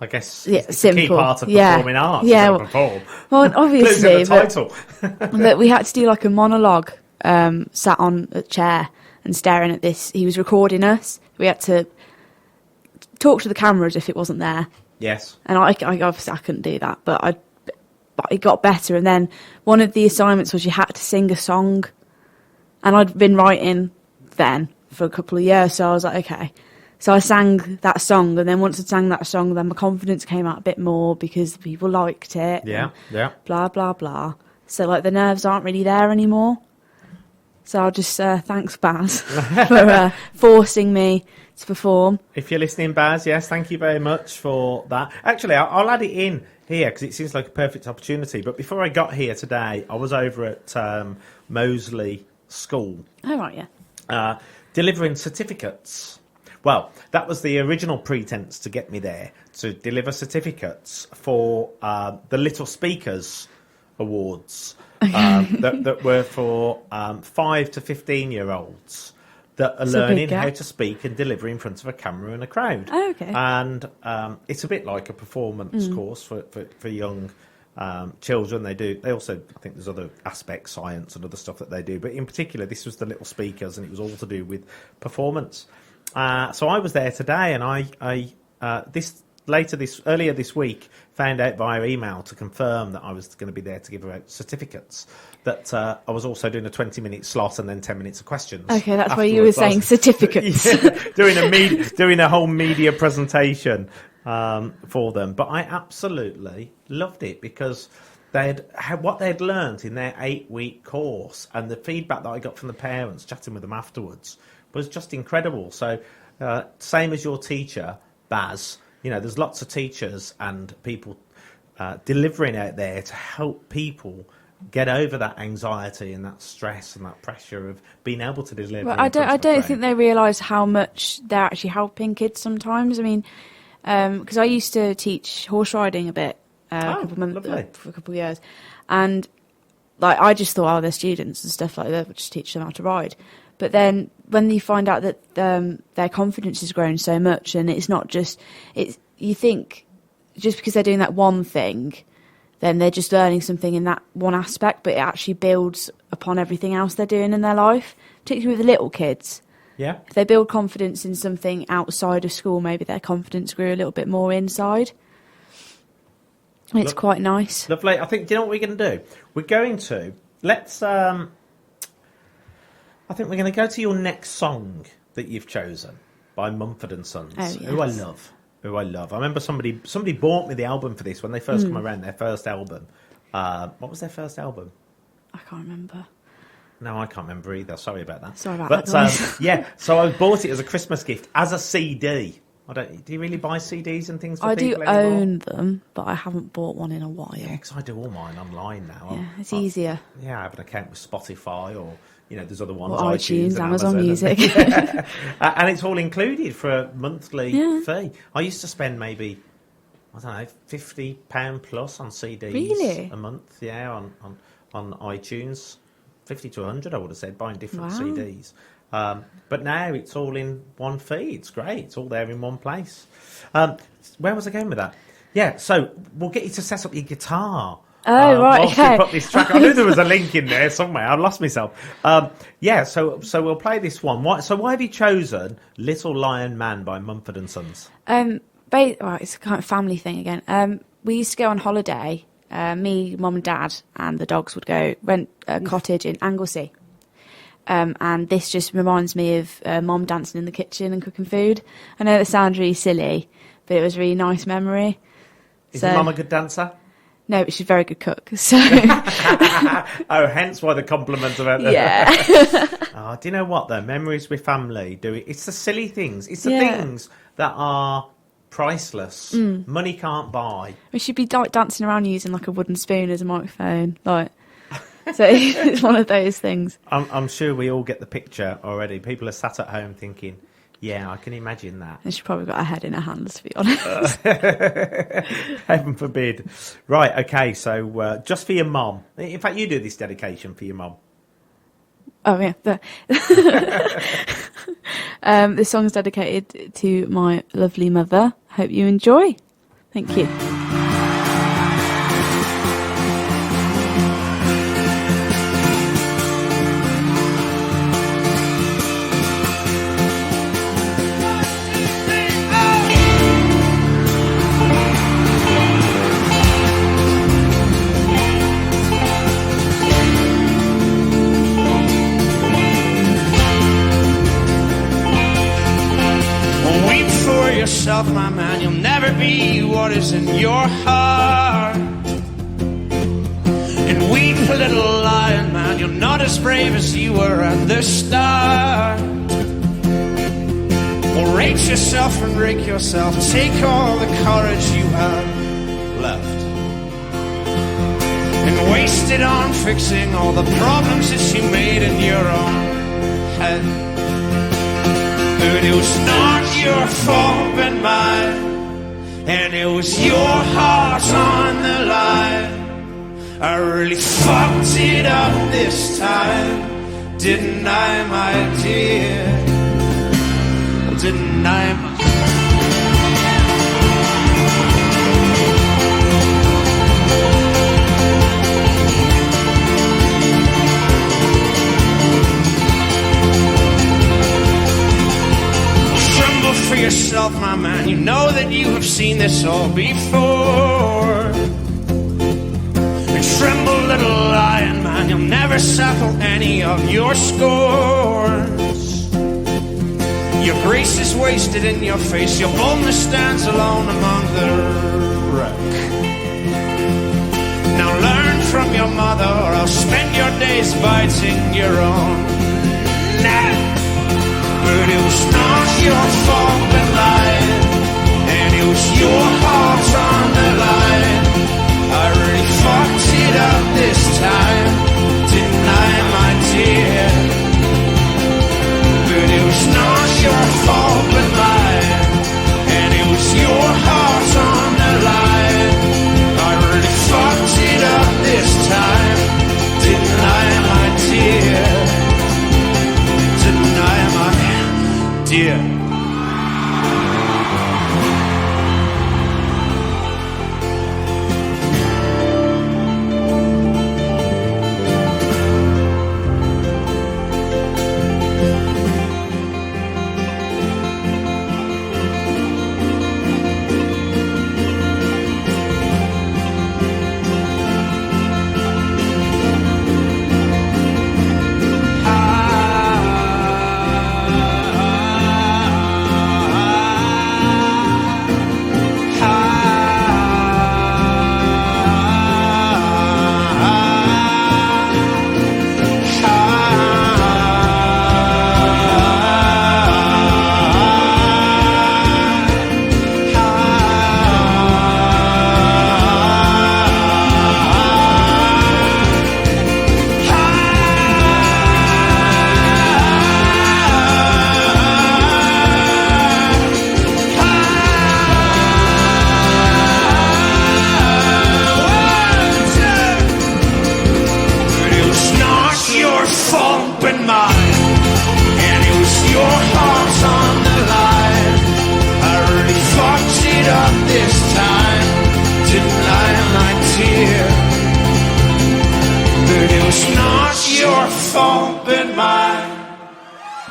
I guess Yeah, it's simple. a key part of Yeah. performing arts. Yeah, Yeah, well- perform. Well, obviously, Losing the title. but we had to do like a monologue, sat on a chair and staring at this. He was recording us. We had to talk to the camera as if it wasn't there. Yes. And I obviously I couldn't do that, but it got better. And then one of the assignments was you had to sing a song, and I'd been writing then for a couple of years, so I was like, okay. So I sang that song, and then once I sang that song, then my confidence came out a bit more because people liked it. Yeah, yeah. Blah blah blah. So like the nerves aren't really there anymore. So I'll just thanks Baz for forcing me to perform. If you're listening, Baz, yes, thank you very much for that. Actually, I'll add it in here because it seems like a perfect opportunity. But before I got here today, I was over at Moseley School Oh right, yeah. delivering certificates. Well, that was the original pretense to get me there, to deliver certificates for the Little Speakers Awards that were for 5 to 15-year-olds that are It's a big learning gap. how to speak and deliver in front of a camera and a crowd. Oh, okay. And it's a bit like a performance course for young children. They also, I think there's other aspects, science and other stuff that they do. But in particular, this was the Little Speakers, and it was all to do with performance. So I was there today, and I earlier this week found out via email to confirm that I was going to be there to give out certificates. That I was also doing a 20-minute slot and then 10 minutes of questions. Okay, that's why you were saying certificates. doing a whole media presentation for them. But I absolutely loved it because what they'd learned in their 8-week course and the feedback that I got from the parents chatting with them afterwards was just incredible. So same as your teacher, Baz, there's lots of teachers and people delivering out there to help people get over that anxiety and that stress and that pressure of being able to deliver. Well, I don't think they realise how much they're actually helping kids sometimes. I mean, because I used to teach horse riding a bit for a couple of years, and like I just thought, they're students and stuff like that, we'll just teach them how to ride. But then when you find out that their confidence has grown so much, and it's not just you think just because they're doing that one thing, then they're just learning something in that one aspect, but it actually builds upon everything else they're doing in their life, particularly with the little kids. Yeah. If they build confidence in something outside of school, maybe their confidence grew a little bit more inside. It's quite nice. Lovely. I think, do you know what we're going to do? We're going to, I think we're going to go to your next song that you've chosen by Mumford and Sons, Oh, yes. who I love. I remember somebody bought me the album for this when they first come around, their first album. What was their first album? I can't remember. No, I can't remember either. Sorry about that. Sorry about but, that, guys. yeah, so I bought it as a Christmas gift, as a CD. Do you really buy CDs and things for I do people anymore? own them, but I haven't bought one in a while. Yeah, because I do all mine online now. Yeah, it's easier. Yeah, I have an account with Spotify or, there's other ones. Or iTunes, and Amazon Amazon. Music. Yeah. And it's all included for a monthly Yeah. fee. I used to spend maybe, I don't know, £50 plus on CDs Really? a month. Yeah, on iTunes. 50 to 100, I would have said, buying different Wow. CDs. But now it's all in one feed. It's great. It's all there in one place. Where was I going with that? Yeah, so we'll get you to set up your guitar. Oh, right, whilst okay. we put this track. I knew there was a link in there somewhere. I lost myself. So we'll play this one. Why have you chosen Little Lion Man by Mumford & Sons? It's a kind of family thing again. We used to go on holiday. Me, mum and dad and the dogs would go rent a cottage in Anglesey. And this just reminds me of mum dancing in the kitchen and cooking food. I know it sounds really silly, but it was a really nice memory. Is your mum a good dancer? No, but she's a very good cook. So oh, hence why the compliment about that. Yeah. Do you know what though? Memories with family do it. It's the silly things. It's the things that are priceless. Money can't buy. We should be dancing around using like a wooden spoon as a microphone, like. So it's one of those things. I'm sure we all get the picture already. People are sat at home thinking, yeah, I can imagine that. And she's probably got her head in her hands, to be honest. Heaven forbid. Right, okay, so just for your mum. In fact, you do this dedication for your mum. Oh, yeah. This song's dedicated to my lovely mother. Hope you enjoy. Thank you. Yourself, my man, you'll never be what is in your heart. And weep, little lion man, you're not as brave as you were at the start. Well, rate yourself and rake yourself, take all the courage you have left and waste it on fixing all the problems that you made in your own head. But it was not your fault but mine, and it was your heart on the line. I really fucked it up this time, didn't I, my dear? Didn't I, my for yourself, my man, you know that you have seen this all before. And tremble, little lion man, you'll never settle any of your scores. Your grace is wasted in your face, your boldness stands alone among the wreck. Now learn from your mother, or else spend your days biting your own neck. But it was not your fault but mine, and it was your heart on the line. I really fucked it up this time, didn't I, my dear? But it was not your fault but mine, and it was your heart on the line. I really fucked it up this time, didn't I, my dear? Didn't I, my dear?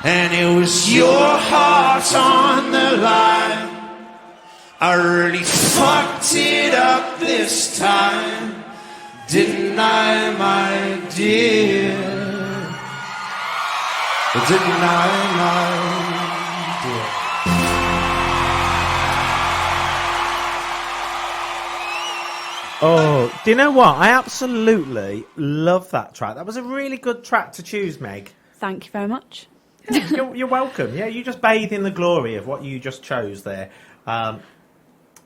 and it was your heart on the line. I really fucked it up this time, didn't I, my dear? Didn't I, my dear? Oh, do you know what? I absolutely love that track. That was a really good track to choose, Meg. Thank you very much. You're welcome. Yeah, you just bathe in the glory of what you just chose there.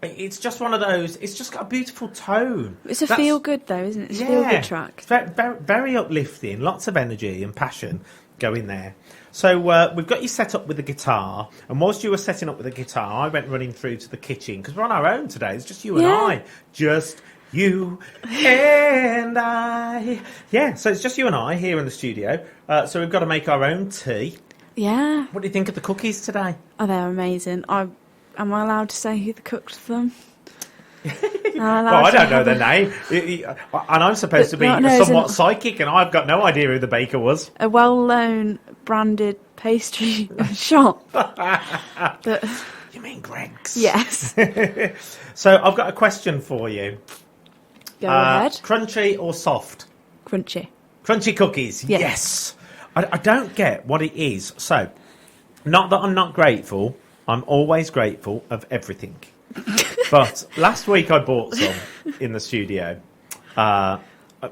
It's just one of those. It's just got a beautiful tone. It's a feel good though, isn't it? It's a feel good track. It's very, very, very uplifting. Lots of energy and passion going there. So we've got you set up with the guitar, and whilst you were setting up with the guitar, I went running through to the kitchen because we're on our own today. It's just you and I. Just you and I. Yeah, so it's just you and I here in the studio. So we've got to make our own tea. Yeah. What do you think of the cookies today? Oh, they're amazing. Am I allowed to say who cooked them? Well, I don't know their name. And I'm supposed to be somewhat psychic, and I've got no idea who the baker was. A well-known branded pastry shop. You mean Greg's? Yes. So I've got a question for you. Go ahead. Crunchy or soft? Crunchy. Crunchy cookies. Yes. I don't get what it is. So, not that I'm not grateful. I'm always grateful of everything. But last week I bought some in the studio,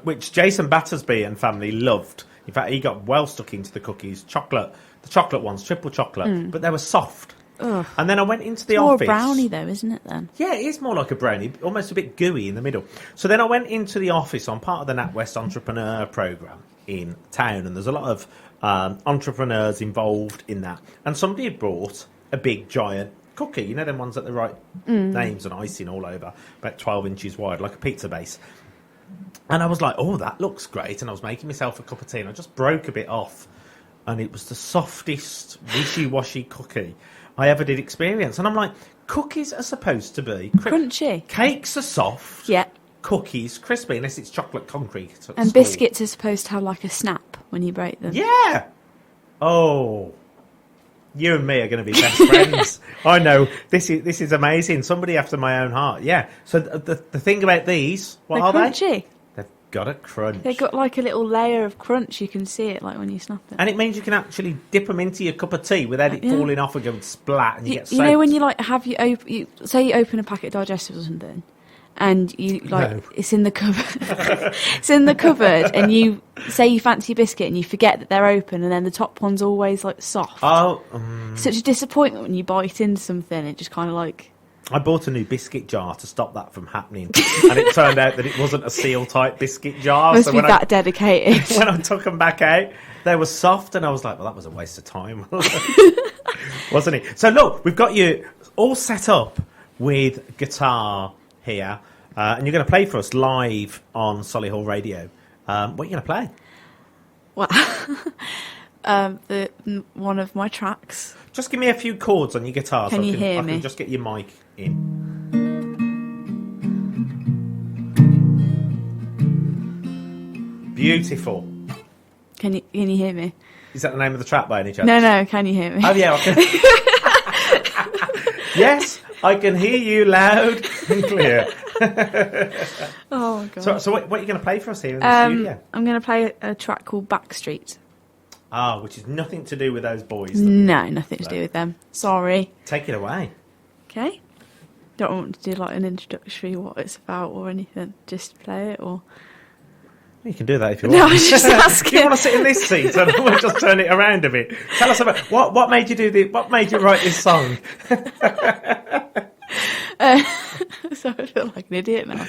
which Jason Battersby and family loved. In fact, he got well stuck into the cookies. The chocolate ones, triple chocolate. But they were soft. Ugh. And then I went into the more office. More brownie though, isn't it then? Yeah, it is more like a brownie, almost a bit gooey in the middle. So then I went into the office. I'm part of the NatWest Entrepreneur Programme in town, and there's a lot of entrepreneurs involved in that. And somebody had brought a big, giant cookie. You know them ones that the right names and icing all over, about 12 inches wide, like a pizza base. And I was like, oh, that looks great. And I was making myself a cup of tea, and I just broke a bit off. And it was the softest, wishy-washy cookie I ever did experience. And I'm like, cookies are supposed to be crunchy. Cakes are soft. Yeah. Cookies crispy, unless it's chocolate concrete. And biscuits are supposed to have like a snap when you break them. Yeah. Oh, you and me are going to be best friends. I know. This is amazing. Somebody after my own heart. Yeah. So the thing about these, what They're are crunchy. They've got a crunch. They've got like a little layer of crunch. You can see it like when you snap it. And it means you can actually dip them into your cup of tea without it falling off and going splat and you get soaked. You know when you like have you open a packet of digestives or something, and you like it's in the cupboard. It's in the cupboard, and you say you fancy a biscuit and you forget that they're open, and then the top one's always like soft. Oh, such a disappointment when you bite into something. It just kind of like. I bought a new biscuit jar to stop that from happening, and it turned out that it wasn't a seal-type biscuit jar. Must be that dedicated. When I took them back out, they were soft, and I was like, well, that was a waste of time. Wasn't it? So, look, we've got you all set up with guitar here, and you're going to play for us live on Solihull Radio. What are you going to play? Well, one of my tracks. Just give me a few chords on your guitar. Can you hear me? I can just get your mic in. Beautiful. Can you hear me? Is that the name of the track by any chance? No. Can you hear me? Oh yeah. Okay. Yes, I can hear you loud and clear. Oh my god. So what are you going to play for us here in the studio? I'm going to play a track called Backstreet. Which is nothing to do with those boys. No, nothing to do with them. Sorry. Take it away. Okay. Don't want to do like an introductory what it's about or anything. Just play it or. You can do that if you want. No, I was just asking. You want to sit in this seat and we'll just turn it around a bit. Tell us about what made you do this. What made you write this song? So I feel like an idiot now.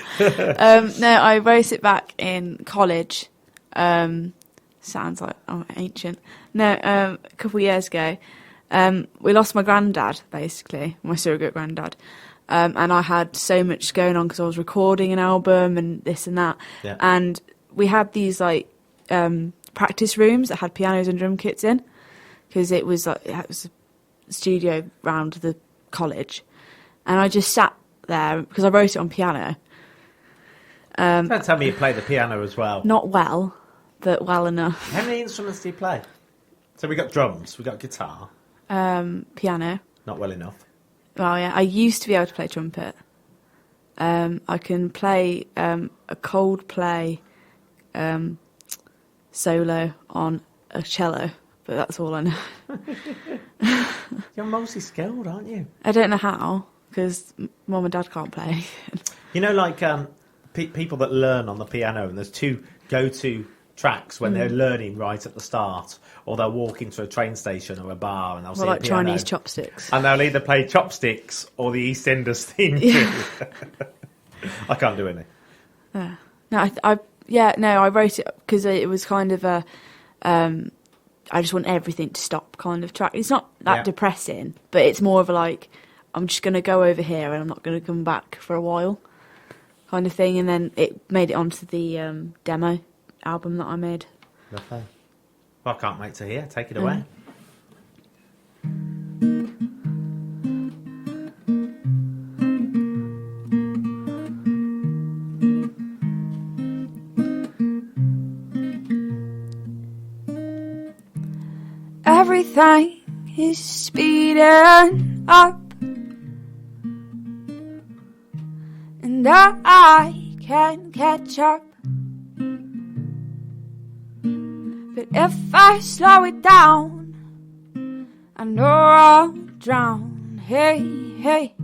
No, I wrote it back in college. Sounds like I'm ancient. No, a couple of years ago, we lost my granddad, basically, my surrogate granddad. And I had so much going on because I was recording an album and this and that. Yeah. And we had these like practice rooms that had pianos and drum kits in because it was a studio round the college. And I just sat there because I wrote it on piano. Don't tell me you play the piano as well. Not well. But well enough. How many instruments do you play? So we got drums, we got guitar. Piano. Not well enough. Well, yeah, I used to be able to play trumpet. I can play a Coldplay solo on a cello, but that's all I know. You're multi-skilled, aren't you? I don't know how, because Mum and Dad can't play. You know, like people that learn on the piano, and there's two go-to tracks when they're learning right at the start, or they'll walk into a train station or a bar and they'll see like a piano, Chinese chopsticks. and they'll either play Chopsticks or the EastEnders theme tune. I can't do any. No, I wrote it because it was kind of a I just want everything to stop kind of track. It's not that depressing, but it's more of a like, I'm just going to go over here and I'm not going to come back for a while kind of thing. And then it made it onto the demo album that I made. Lovely. Well, I can't wait to hear. Take it away. Everything is speeding up, and I can't catch up. But if I slow it down, I know I'll drown. Hey, hey.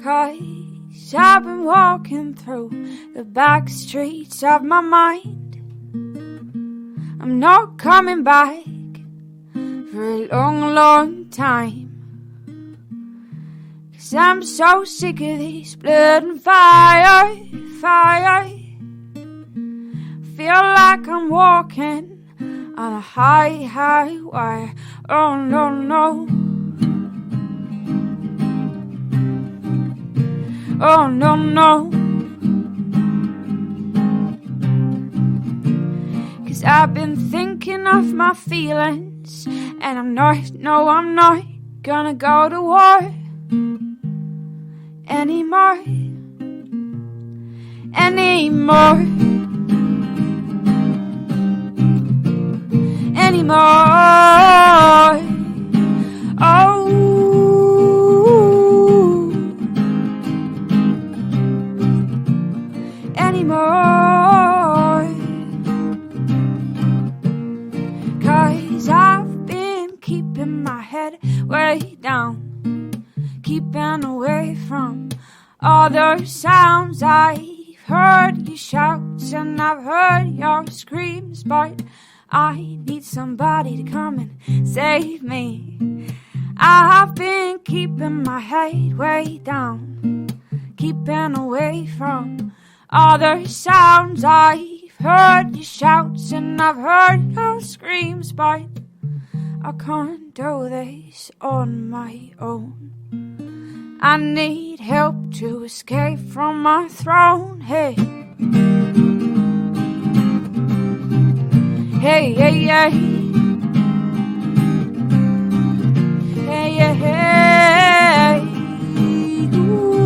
Cause I've been walking through the back streets of my mind. I'm not coming back for a long, long time. Cause I'm so sick of this blood and fire, fire. Feel like I'm walking on a high, high wire. Oh no, no. Oh no, no. Cause I've been thinking of my feelings, and I'm not gonna go to war anymore, anymore, anymore. Oh, anymore. Cause I've been keeping my head way down, keeping away from all those sounds. I've heard your shouts and I've heard your screams, but I need somebody to come and save me. I've been keeping my head way down, keeping away from all those sounds. I've heard your shouts and I've heard your screams, but I can't do this on my own. I need help to escape from my throne. Hey, hey, hey, hey, hey, hey, hey. Ooh.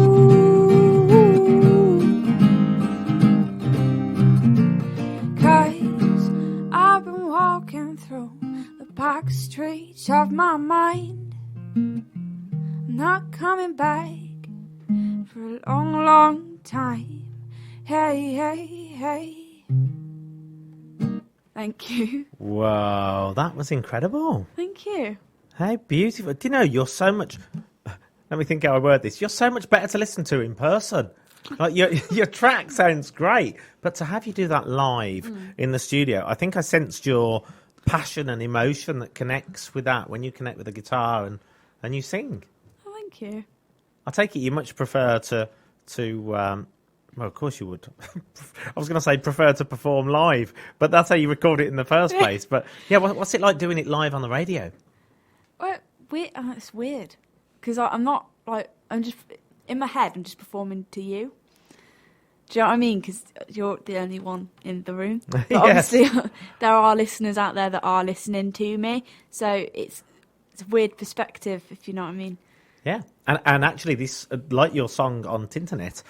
Cause I've been walking through the back streets of my mind. Not coming back for a long, long time. Hey, hey, hey. Thank you. Wow, that was incredible. Thank you. How beautiful. Do you know, you're so much... Let me think how I word this. You're so much better to listen to in person. Like your track sounds great, but to have you do that live in the studio, I think I sensed your passion and emotion that connects with that when you connect with the guitar and you sing. Thank you. I take it you much prefer to well, of course you would. I was going to say prefer to perform live, but that's how you record it in the first place. But yeah, what's it like doing it live on the radio? Well, it's weird because I'm not like, I'm just in my head. I'm just performing to you. Do you know what I mean? Because you're the only one in the room. But Yes. obviously, there are listeners out there that are listening to me, so it's a weird perspective, if you know what I mean. Yeah, and actually, this like your song on Tinternet,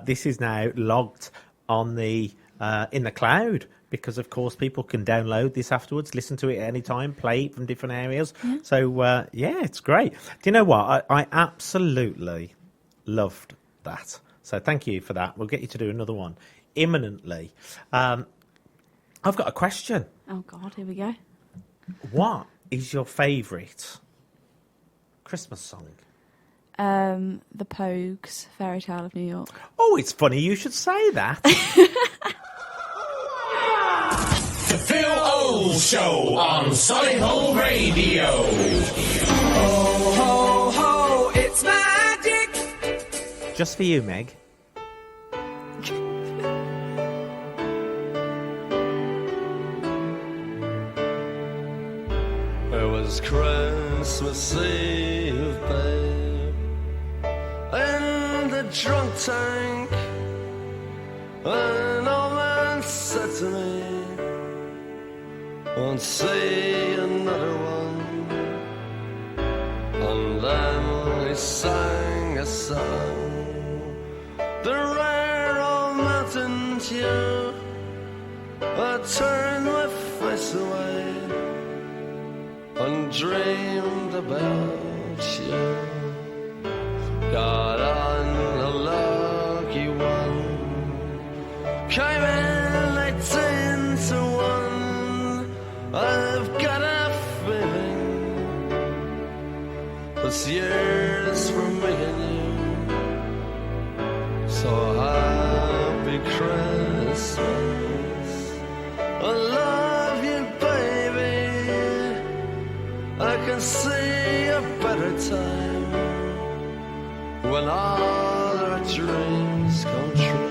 this is now logged on the in the cloud, because of course people can download this afterwards, listen to it at any time, play it from different areas. So it's great. Do you know what? I absolutely loved that. So thank you for that. We'll get you to do another one imminently. I've got a question. Oh God, here we go. What is your favourite Christmas song? The Pogues, Fairy Tale of New York. Oh, it's funny you should say that. The Phil O Show on Solihull Radio. Ho, ho, ho, it's magic. Just for you, Meg. It was Christmas Eve, babe, in the drunk tank. An old man said to me, won't see another one. And then he sang a song, the rare old mountain tune. I turned my face away and dreamed about you. Got on a lucky one, came in 18 to 1. I've got a feeling this year's for me and you. So happy Christmas, I love you, baby. I can see a better time when all our dreams come true.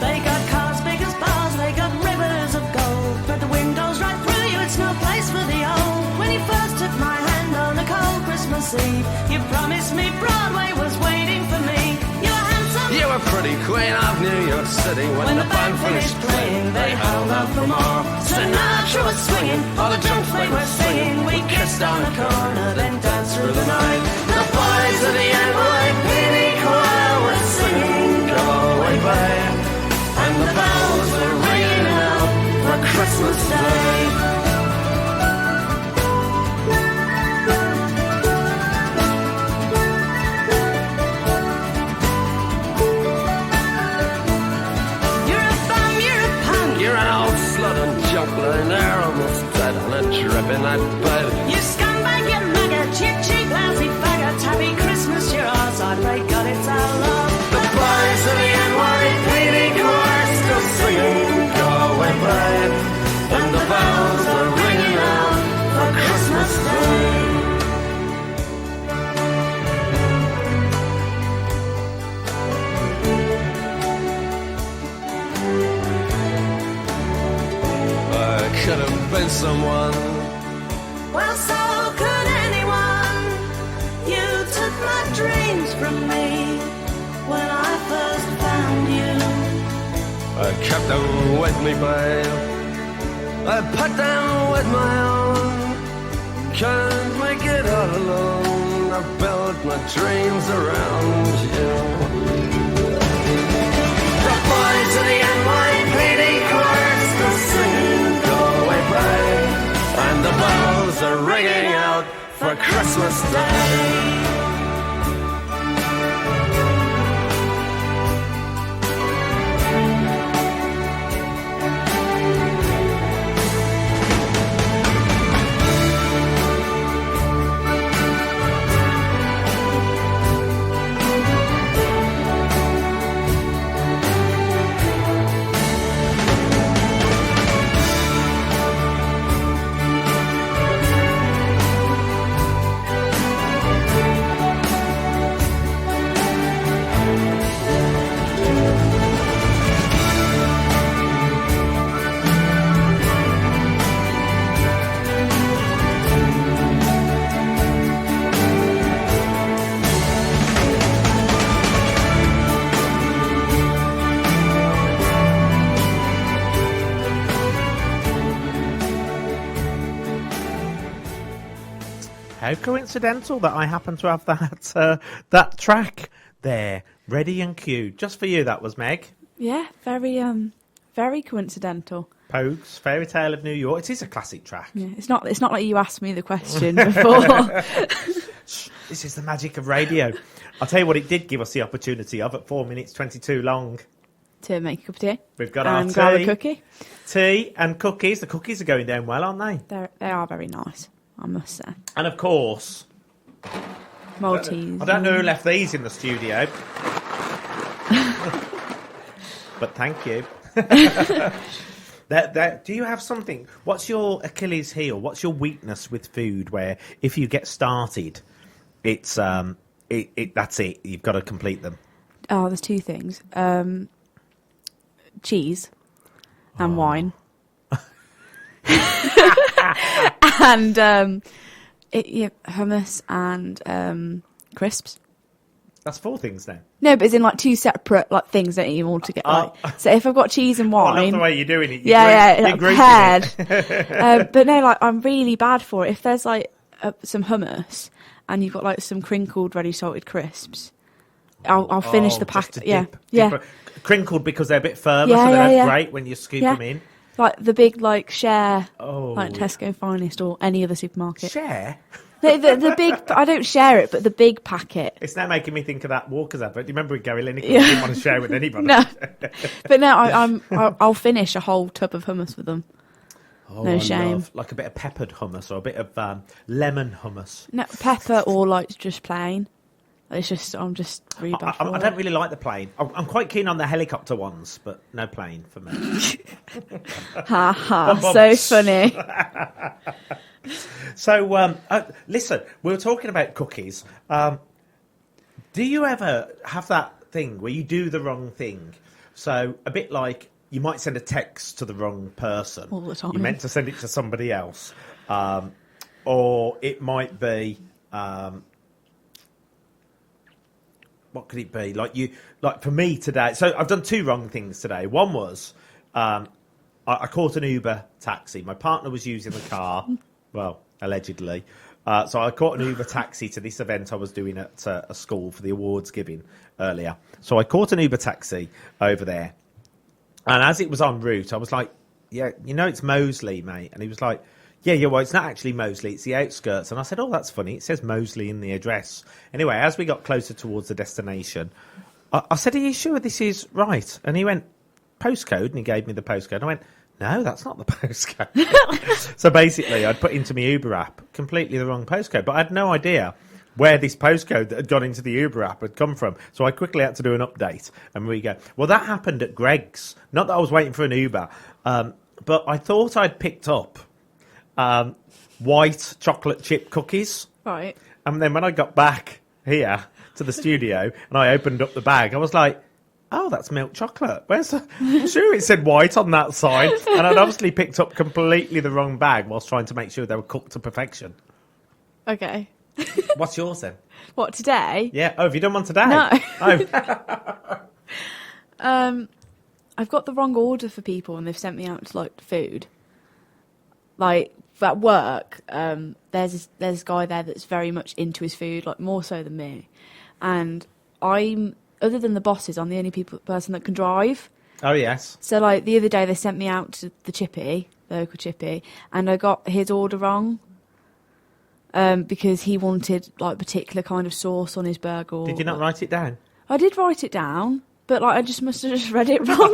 They got cars big as bars, they got rivers of gold, but the windows right through you, it's no place for the old. When you first took my hand on a cold Christmas Eve, you promised me Broadway was waiting for me. You were handsome, You were pretty queen of New York City. When the band finished playing, they held out for more. Sinatra was swinging, all the drunks they were singing. We kissed on the corner, then danced through the night. The boys of the NYPD choir were singing, "Go away, babe," and the bells were ringing out for Christmas Day. You're a bum, you're a punk, You're an old slut and junk lying there almost dead on a drip in that bed. you scumbag, you maggot, you cheap, lousy faggot. Happy Christmas, you're ours, I pray God it's our love. The boys of the NYPD choir still singing, "Go away, babe," and the bells are ringing out for Christmas Day. I could have been someone. Well, so could anyone. You took my dreams from me when I first found you. I kept them with me, babe. I put them with my own. Can't make it all alone. I built my dreams around you. The boys of the NYPD choir still singing, "Go away, babe," and the bells are ringing out for Christmas Day. How coincidental that I happen to have that track there, ready and queued. Just for you, that was, Meg. Yeah, very coincidental. Pogues, Fairy Tale of New York. It is a classic track. Yeah, it's not like you asked me the question before. This is the magic of radio. I'll tell you what it did give us the opportunity of at 4 minutes 22 long. To make a cup of tea. We've got our and grab a cookie. Tea and cookies. The cookies are going down well, aren't they? They are very nice, I must say. And of course, Maltese. I don't know who left these in the studio. But thank you. Do you have something? What's your Achilles heel? What's your weakness with food where if you get started, it's that's it. You've got to complete them. Oh, there's two things. Cheese and wine. And hummus and crisps. That's 4 things now. No, but it's in like 2 separate like things that you all together. So if I've got cheese and wine, I love the way you're doing it. You're paired. But no, like I'm really bad for it. If there's like some hummus and you've got like some crinkled ready salted crisps, I'll finish the pack. Dip. Crinkled because they're a bit firmer, so they don't grate when you scoop them in. Like the big like share, like Tesco Finest or any other supermarket. Share? The big, I don't share it, but the big packet. It's now making me think of that Walker's advert. Do you remember with Gary Lineker? He didn't want to share with anybody. No, but no, I'll finish a whole tub of hummus with them. No shame. Like a bit of peppered hummus or a bit of lemon hummus. No pepper or like just plain. It's just I'm just really bad for I don't really like the plain. I'm quite keen on the helicopter ones, but no plain for me. Ha ha! So funny. So, listen, we were talking about cookies. Do you ever have that thing where you do the wrong thing? So, a bit like you might send a text to the wrong person. All the time. You meant to send it to somebody else. Or it might be... what could it be? Like for me today. So, I've done 2 wrong things today. One was I caught an Uber taxi. My partner was using the car. Well, allegedly. So I caught an Uber taxi to this event I was doing at a school for the awards giving earlier. So I caught an Uber taxi over there. And as it was en route, I was like, yeah, you know, it's Moseley, mate. And he was like, yeah, well, it's not actually Moseley, it's the outskirts. And I said, oh, that's funny. It says Moseley in the address. Anyway, as we got closer towards the destination, I said, are you sure this is right? And he went, postcode, and he gave me the postcode. And I went, no, that's not the postcode. So basically, I'd put into my Uber app completely the wrong postcode, but I had no idea where this postcode that had gone into the Uber app had come from. So I quickly had to do an update, and we go, well, that happened at Greg's. Not that I was waiting for an Uber, but I thought I'd picked up white chocolate chip cookies. Right. And then when I got back here to the studio and I opened up the bag, I was like, oh, that's milk chocolate. I'm sure it said white on that side. And I'd obviously picked up completely the wrong bag whilst trying to make sure they were cooked to perfection. Okay. What's yours then? What, today? Yeah. Oh, have you done one today? No. Oh. I've got the wrong order for people and they've sent me out to like food. Like at work, there's this guy there that's very much into his food, like more so than me. And I'm, other than the bosses, I'm the only person that can drive. Oh, yes. So like the other day they sent me out to the chippy, the local chippy, and I got his order wrong. Because he wanted like particular kind of sauce on his burger. Did you not write it down? I did write it down, but like I just must have just read it wrong.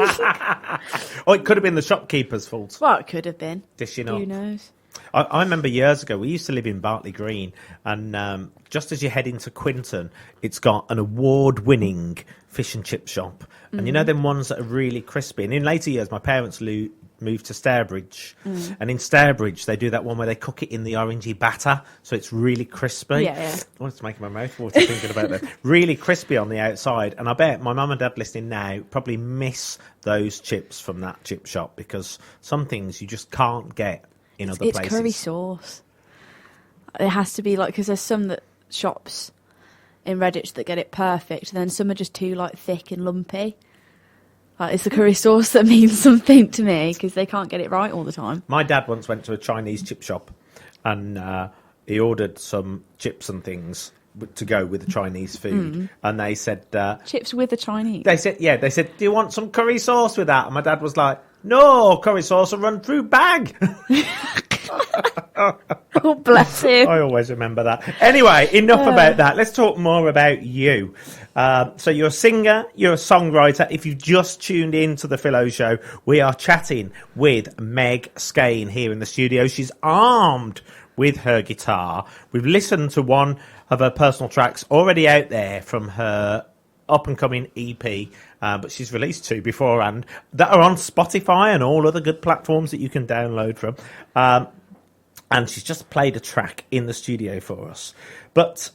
Oh, it could have been the shopkeeper's fault. Well, it could have been. Dishing up. Who knows? I remember years ago, we used to live in Bartley Green, and just as you head into Quinton, it's got an award-winning fish and chip shop. And you know them ones that are really crispy? And in later years, my parents moved to Stourbridge. And in Stourbridge, they do that one where they cook it in the orangey batter, so it's really crispy. Yeah. Oh, it's making my mouth water thinking about that. Really crispy on the outside. And I bet my mum and dad listening now probably miss those chips from that chip shop, because some things you just can't get in other places. It's curry sauce. It has to be like, because there's some shops in Redditch that get it perfect, and then some are just too like thick and lumpy. Like, it's the curry sauce that means something to me, because they can't get it right all the time. My dad once went to a Chinese chip shop, and he ordered some chips and things to go with the Chinese food, and they said Chips with the Chinese. they said, do you want some curry sauce with that? And my dad was like, no, curry sauce will run through bag. Oh, bless him. I always remember that. Anyway, enough about that. Let's talk more about you. So you're a singer, you're a songwriter. If you've just tuned in to the Philo Show, we are chatting with Meg Skane here in the studio. She's armed with her guitar. We've listened to one of her personal tracks already out there from her up-and-coming EP, but she's released two beforehand that are on Spotify and all other good platforms that you can download from. And she's just played a track in the studio for us. But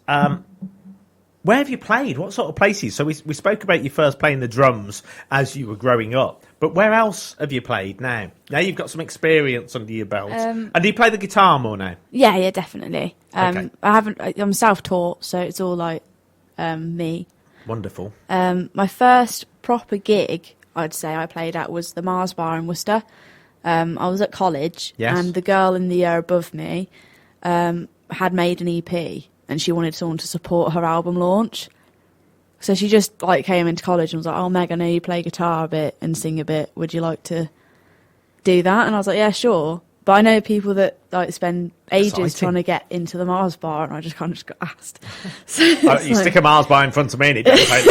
where have you played? What sort of places? So we spoke about you first playing the drums as you were growing up. But where else have you played now? Now you've got some experience under your belt. And do you play the guitar more now? Yeah, definitely. Okay. I'm self-taught, so it's all like me. Wonderful. My first proper gig, I'd say I played at, was the Mars Bar in Worcester. I was at college, Yes. and the girl in the year above me had made an EP, and she wanted someone to support her album launch. So she just like came into college and was like, "Oh, Meg, I know you play guitar a bit and sing a bit. Would you like to do that?" And I was like, "Yeah, sure." But I know people that like spend ages Exciting. trying to get into the Mars Bar, and I just kind of just got asked. So You stick a Mars bar in front of me and it doesn't take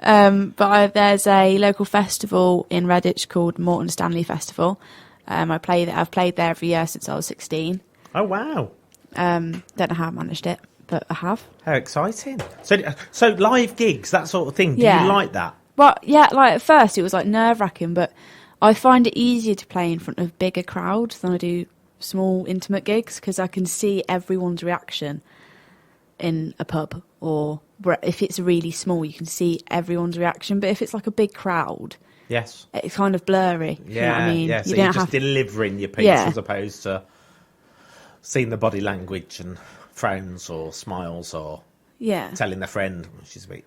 long. there's a local festival in Redditch called Morton Stanley Festival. I play there. I've played there every year since I was 16. Oh, wow. Don't know how I managed it, but I have. How exciting. So live gigs, that sort of thing, do Yeah. you like that? Well, yeah, like at first it was like nerve-wracking, but I find it easier to play in front of bigger crowds than I do small, intimate gigs because I can see everyone's reaction in a pub, or if it's really small, you can see everyone's reaction. But if it's like a big crowd, Yes. it's kind of blurry. Yeah, You know what I mean? yeah. So you you're don't just have delivering your piece Yeah. as opposed to seeing the body language and frowns or smiles or yeah. telling their friend she's a bit.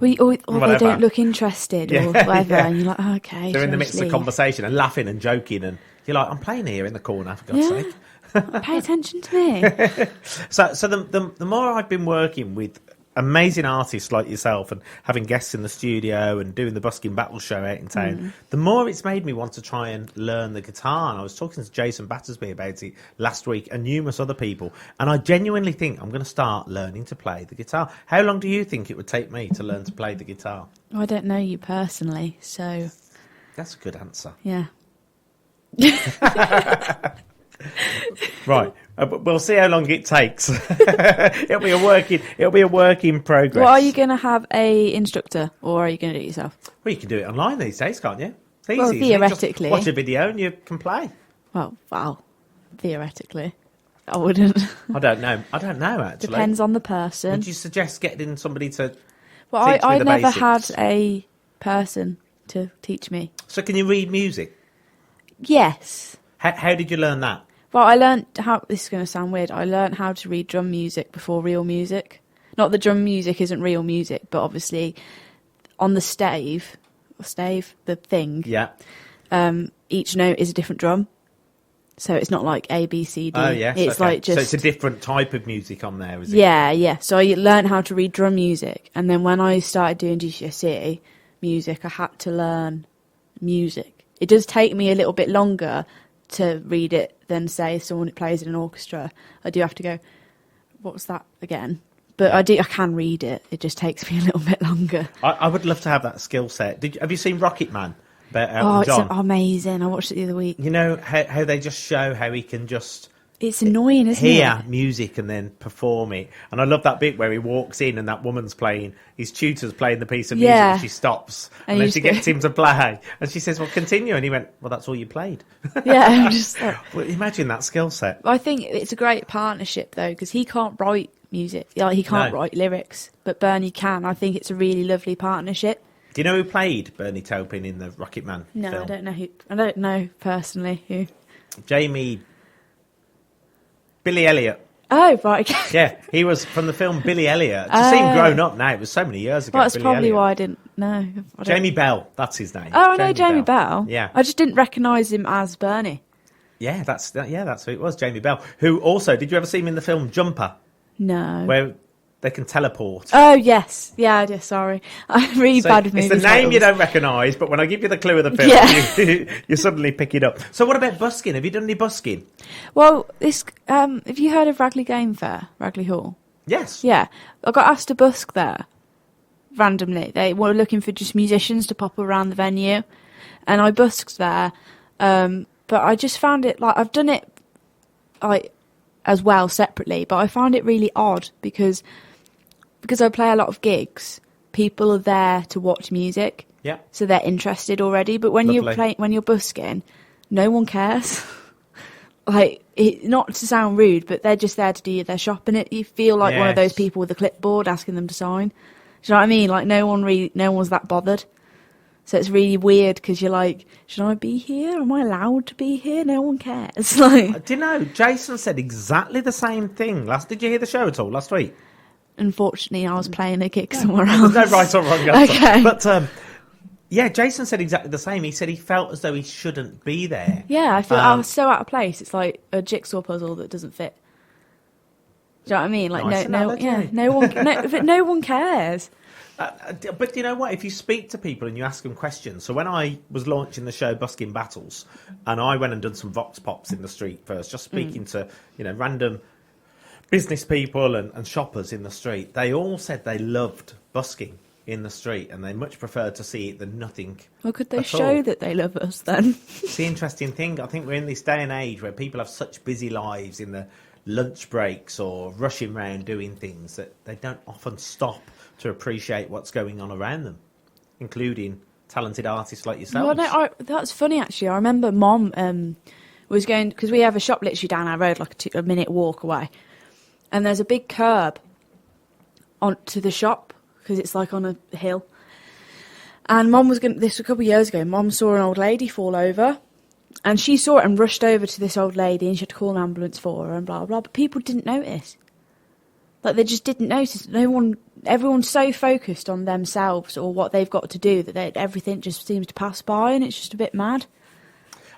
Or they Whatever. don't look interested or whatever, and you're like, oh, okay. They're in the so midst of leave. conversation and laughing and joking, and you're like, I'm playing here in the corner, for God's Yeah. sake. Pay attention to me. So the more I've been working with amazing artists like yourself and having guests in the studio and doing the busking battle show out in town, the more it's made me want to try and learn the guitar. And I was talking to Jason Battersby about it last week and numerous other people, and I genuinely think I'm going to start learning to play the guitar. How long do you think it would take me to learn to play the guitar? I don't know you personally, so That's a good answer. yeah. Right, but we'll see how long it takes. It'll be a work in progress. Well, are you going to have a instructor, or are you going to do it yourself? Well, you can do it online these days, can't you? It's easy, Well, isn't it? theoretically. Just watch a video and you can play. Well, theoretically, I wouldn't. I don't know actually. Depends on the person. Would you suggest getting somebody to Well, teach me I the never basics? had a person to teach me. So can you read music? Yes. How did you learn that? Well, I learned how. This is going to sound weird. I learned how to read drum music before real music. Not that drum music isn't real music, but obviously on the stave, the thing. Yeah. Each note is a different drum, so it's not like A, B, C, D. Oh, yes. It's okay. like just. So it's a different type of music on there, is it? Yeah. So I learned how to read drum music, and then when I started doing GCSE music, I had to learn music. It does take me a little bit longer to read it than, say, someone who plays in an orchestra. I do have to go, what was that again? But I can read it. It just takes me a little bit longer. I would love to have that skill set. Have you seen Rocket Man? About Oh, Elton it's John? amazing. I watched it the other week. You know how they just show how he can just It's annoying, isn't hear it? music and then perform it. And I love that bit where he walks in and that woman's playing, his tutor's playing the piece of music, Yeah. and she stops. And And you then just she go- gets him to play. And she says, well, continue. And he went, well, that's all you played. Yeah, I'm just like, Well, imagine that skill set. I think it's a great partnership, though, because he can't write music. Like, he can't No. write lyrics, but Bernie can. I think it's a really lovely partnership. Do you know who played Bernie Taupin in the Rocket Man No, film? I don't know who. I don't know personally who. Billy Elliot. Oh, right. Okay. Yeah, he was from the film Billy Elliot. To see him grown up now, it was so many years ago. Well, that's Billy probably Elliot. why I didn't know. I don't- Jamie Bell, that's his name. Oh, I know Jamie Bell. Yeah. I just didn't recognise him as Bernie. Yeah, that's who it was, Jamie Bell. Who also, did you ever see him in the film Jumper, No. where they can teleport? Oh, yes. Yeah, I did. Sorry. I'm really bad with It's movie the name you titles. don't recognise, but when I give you the clue of the film, you suddenly pick it up. So what about busking? Have you done any busking? Well, this. Have you heard of Ragley Game Fair, Ragley Hall? Yes. Yeah, I got asked to busk there randomly. They were looking for just musicians to pop around the venue, and I busked there. But I just found it like I've done it like as well separately, but I found it really odd because I play a lot of gigs. People are there to watch music, Yeah. so they're interested already. But when Lovely. when you're busking, no one cares. Like, not to sound rude, but they're just there to do their shopping. You feel like one of those Yes. people with a clipboard asking them to sign. Do you know what I mean? Like, no one's that bothered. So it's really weird because you're like, should I be here? Am I allowed to be here? No one cares. Like, Do you know, Jason said exactly the same thing. Did you hear the show at all last week? unfortunately, I was playing a gig somewhere else. There's no right or wrong answer. Okay. But, yeah, Jason said exactly the same. He said he felt as though he shouldn't be there. Yeah, I feel I was so out of place. It's like a jigsaw puzzle that doesn't fit. Do you know what I mean? Like, Nice analogy. no one cares. But you know what? If you speak to people and you ask them questions, so when I was launching the show Busking Battles, and I went and done some vox pops in the street first, just speaking to random business people and shoppers in the street, they all said they loved busking in the street, and they much preferred to see it than nothing. Well, could they at show all. that they love us then? It's the interesting thing. I think we're in this day and age where people have such busy lives in the lunch breaks or rushing around doing things that they don't often stop to appreciate what's going on around them, including talented artists like yourself. Well, no, that's funny actually. I remember Mom was going, because we have a shop literally down our road, like a minute walk away, and there's a big curb onto the shop because it's like on a hill. And Mom was going. This was a couple of years ago. Mom saw an old lady fall over, and she saw it and rushed over to this old lady, and she had to call an ambulance for her and blah blah. But people didn't notice. Like, they just didn't notice. Everyone's so focused on themselves or what they've got to do that everything just seems to pass by, and it's just a bit mad.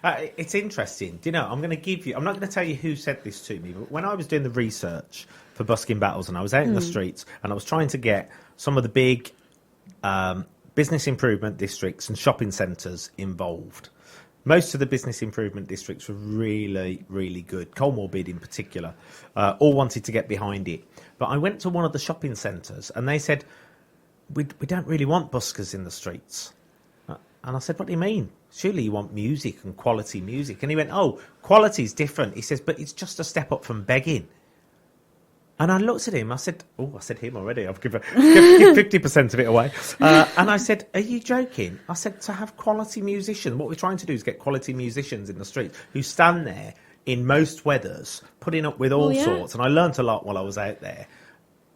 It's interesting. Do you know, I'm not going to tell you who said this to me, but when I was doing the research for Busking Battles and I was out in the streets and I was trying to get some of the big business improvement districts and shopping centres involved, most of the business improvement districts were really, really good. Colmore Bid in particular, all wanted to get behind it. But I went to one of the shopping centres and they said, we don't really want buskers in the streets. And I said, what do you mean? Surely you want music and quality music. And he went, oh, quality's different. He says, but it's just a step up from begging. And I looked at him. I said him already. I've given 50% of it away. And I said, are you joking? I said, to have quality musicians, what we're trying to do is get quality musicians in the street who stand there in most weathers, putting up with all sorts. And I learnt a lot while I was out there.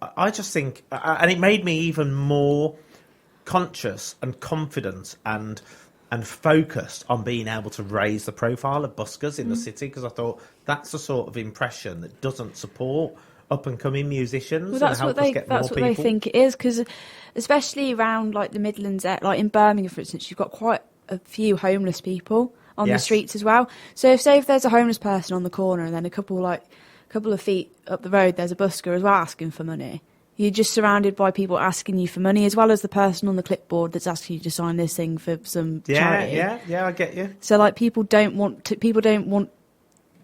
I just think, and it made me even more conscious and confident and focused on being able to raise the profile of buskers in the city, because I thought that's the sort of impression that doesn't support up and coming musicians. Well, that's what they think it is, because especially around like the Midlands, like in Birmingham, for instance, you've got quite a few homeless people on the streets as well. So if there's a homeless person on the corner and then a couple of feet up the road there's a busker as well asking for money, you're just surrounded by people asking you for money, as well as the person on the clipboard that's asking you to sign this thing for some charity. Yeah, I get you. So like people don't want.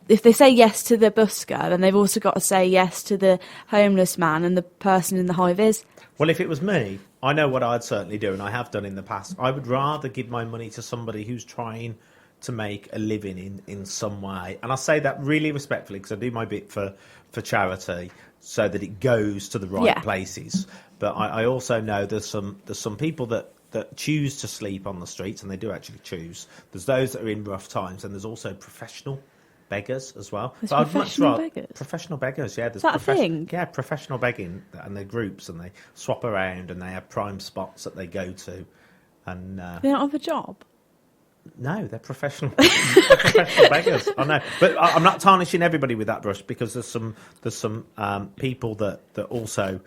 If they say yes to the busker, then they've also got to say yes to the homeless man and the person in the high vis. Well, if it was me, I know what I'd certainly do, and I have done in the past. I would rather give my money to somebody who's trying to make a living in some way. And I say that really respectfully, because I do my bit for charity so that it goes to the right places. But I also know there's some people that choose to sleep on the streets, and they do actually choose. There's those that are in rough times, and there's also professional beggars as well. There's professional beggars? Professional beggars, yeah. There's Is that a thing? Yeah, professional begging, and they're groups, and they swap around, and they have prime spots that they go to. And They don't have a job? no, they're professional. They're professional beggars. I know, but I'm not tarnishing everybody with that brush, because there's some people that also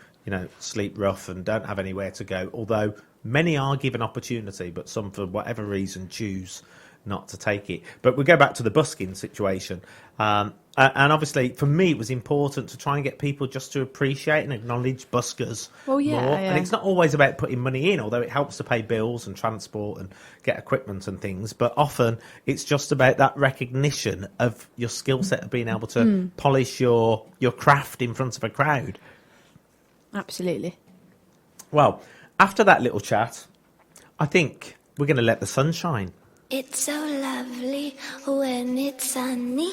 sleep rough and don't have anywhere to go. Although many are given opportunity, but some for whatever reason choose not to take it. But we go back to the busking situation. And obviously, for me, it was important to try and get people just to appreciate and acknowledge buskers Well, yeah, more. yeah. And it's not always about putting money in, although it helps to pay bills and transport and get equipment and things. But often it's just about that recognition of your skill set of being able to polish your craft in front of a crowd. Absolutely. Well, after that little chat, I think we're going to let the sun shine. It's so lovely when it's sunny.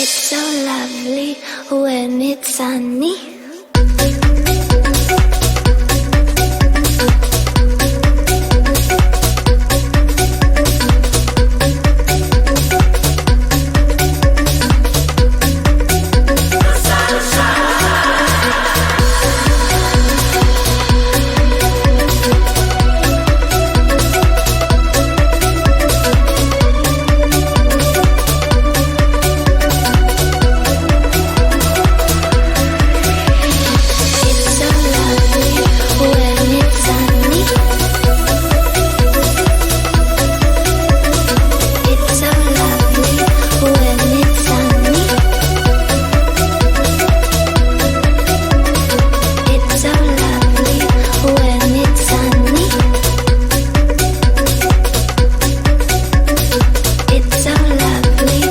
It's so lovely when it's sunny. It's so lovely when it's sunny. It's so lovely when it's sunny. It's so lovely when it's sunny. It's so lovely when it's sunny. It's so lovely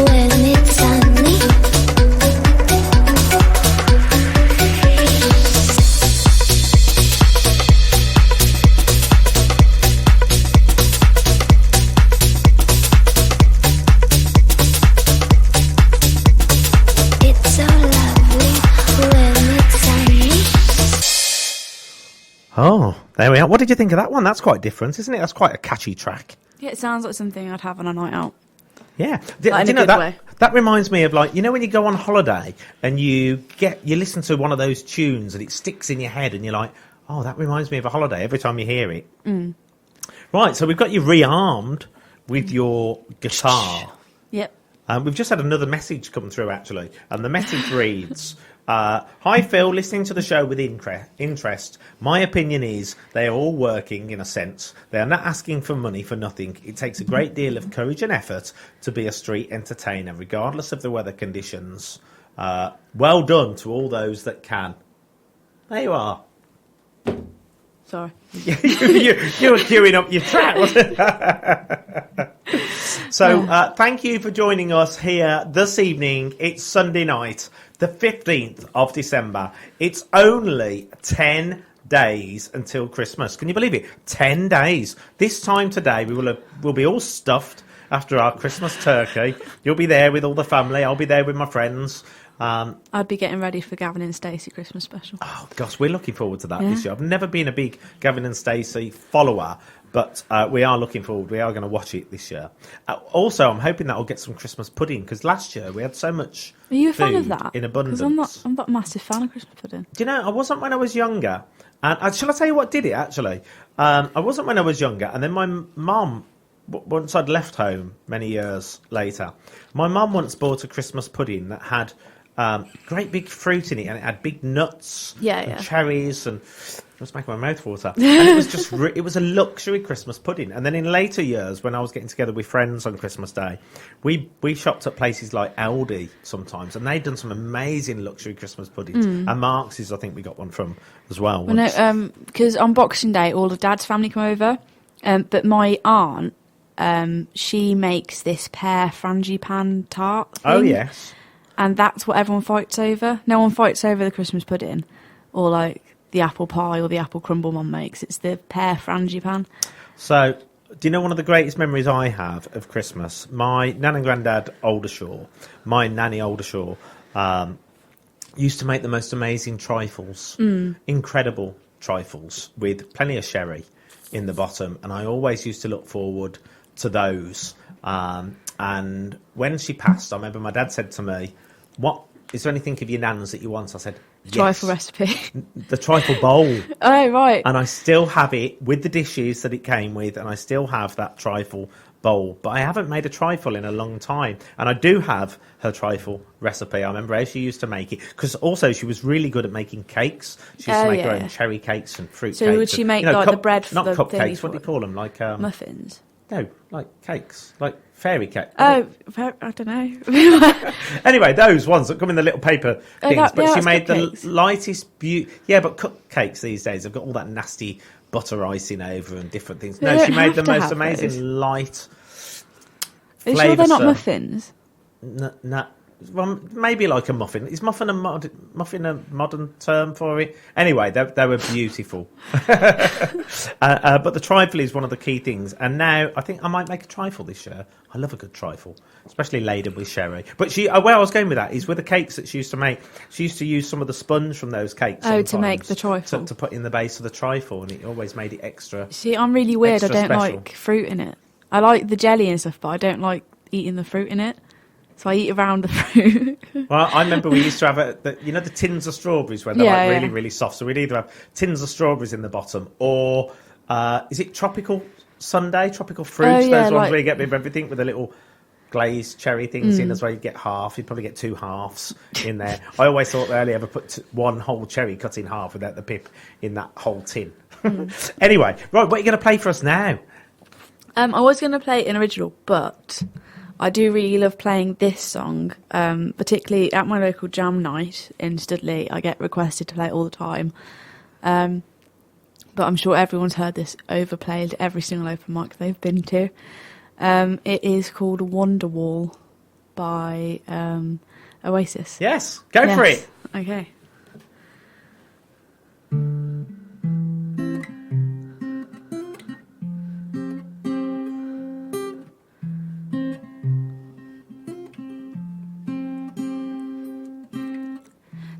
when it's sunny. It's so lovely when it's sunny. Oh, there we are. What did you think of that one? That's quite different, isn't it? That's quite a catchy track. Yeah, it sounds like something I'd have on a night out. Yeah. Like in a know good that way. that reminds me of, like, you know, when you go on holiday and you listen to one of those tunes and it sticks in your head and you're like, oh, that reminds me of a holiday every time you hear it. Right, so we've got you rearmed with your guitar. Yep. We've just had another message come through, actually, and the message reads, hi, Phil, listening to the show with interest. My opinion is they are all working, in a sense. They are not asking for money for nothing. It takes a great deal of courage and effort to be a street entertainer, regardless of the weather conditions. Well done to all those that can. There you are. Sorry. you were queuing up your track, wasn't it? So, thank you for joining us here this evening. It's Sunday night, the 15th of December. It's only 10 days until Christmas. Can you believe it? 10 days. This time today, we'll be all stuffed after our Christmas turkey. You'll be there with all the family. I'll be there with my friends. I'd be getting ready for Gavin and Stacey Christmas special. Oh, gosh, we're looking forward to that Yeah. this year. I've never been a big Gavin and Stacey follower, But we are looking forward. We are going to watch it this year. Also, I'm hoping that I'll get some Christmas pudding because last year we had so much. Are you a fan of food that? in abundance? Because I'm not a massive fan of Christmas pudding. Do you know, I wasn't when I was younger. And shall I tell you what did it, actually? I wasn't when I was younger. And then my mum, once I'd left home many years later, my mum once bought a Christmas pudding that had great big fruit in it. And it had big nuts and cherries and... It was making my mouth water. And it was just, it was a luxury Christmas pudding. And then in later years, when I was getting together with friends on Christmas Day, we shopped at places like Aldi sometimes, and they'd done some amazing luxury Christmas puddings. And Marx's, I think we got one from as well. Because on Boxing Day, all of Dad's family come over. But my aunt, she makes this pear frangipane tart thing. Oh, yes. And that's what everyone fights over. No one fights over the Christmas pudding or like the apple pie or the apple crumble Mum makes. It's the pear frangipane. So, do you know one of the greatest memories I have of Christmas? My nan and granddad Oldershaw, my nanny Oldershaw, used to make the most amazing trifles, incredible trifles with plenty of sherry in the bottom, and I always used to look forward to those. And when she passed, I remember my dad said to me, "What is there anything of your nan's that you want?" I said, yes. Trifle recipe. The trifle bowl. Oh, right. And I still have it with the dishes that it came with, and I still have that trifle bowl. But I haven't made a trifle in a long time. And I do have her trifle recipe. I remember how she used to make it. Because also she was really good at making cakes. She used to make her own cherry cakes and fruit cakes. So would she make the bread for not the cupcakes, what do you call them? Like muffins? No, like cakes. Like fairy cake. Oh, I don't know. Anyway, those ones that come in the little paper things. But she made cupcakes. the lightest Yeah, but cupcakes these days have got all that nasty butter icing over and different things. No, she made the most amazing light. Are you sure they're not muffins? No. Well, maybe like a muffin. Is muffin a modern term for it? Anyway, they were beautiful. But the trifle is one of the key things. And now I think I might make a trifle this year. I love a good trifle, especially laden with sherry. But where I was going with that is with the cakes that she used to make. She used to use some of the sponge from those cakes. To make the trifle. To put in the base of the trifle, and it always made it extra. See, I'm really weird. I don't special. like fruit in it. I like the jelly and stuff, but I don't like eating the fruit in it. So I eat around the fruit. Well, I remember we used to have the tins of strawberries where they're really, really soft. So we'd either have tins of strawberries in the bottom or is it tropical sundae, tropical fruits? Those ones where you get a bit of everything with a little glazed cherry things in as well. You'd get half. You'd probably get 2 halves in there. I always thought they only ever put one whole cherry cut in half without the pip in that whole tin. Anyway, right, what are you going to play for us now? I was going to play an original, but I do really love playing this song, particularly at my local jam night in Studley. I get requested to play it all the time. But I'm sure everyone's heard this overplayed every single open mic they've been to. It is called Wonderwall by Oasis. Yes, go for it. Okay.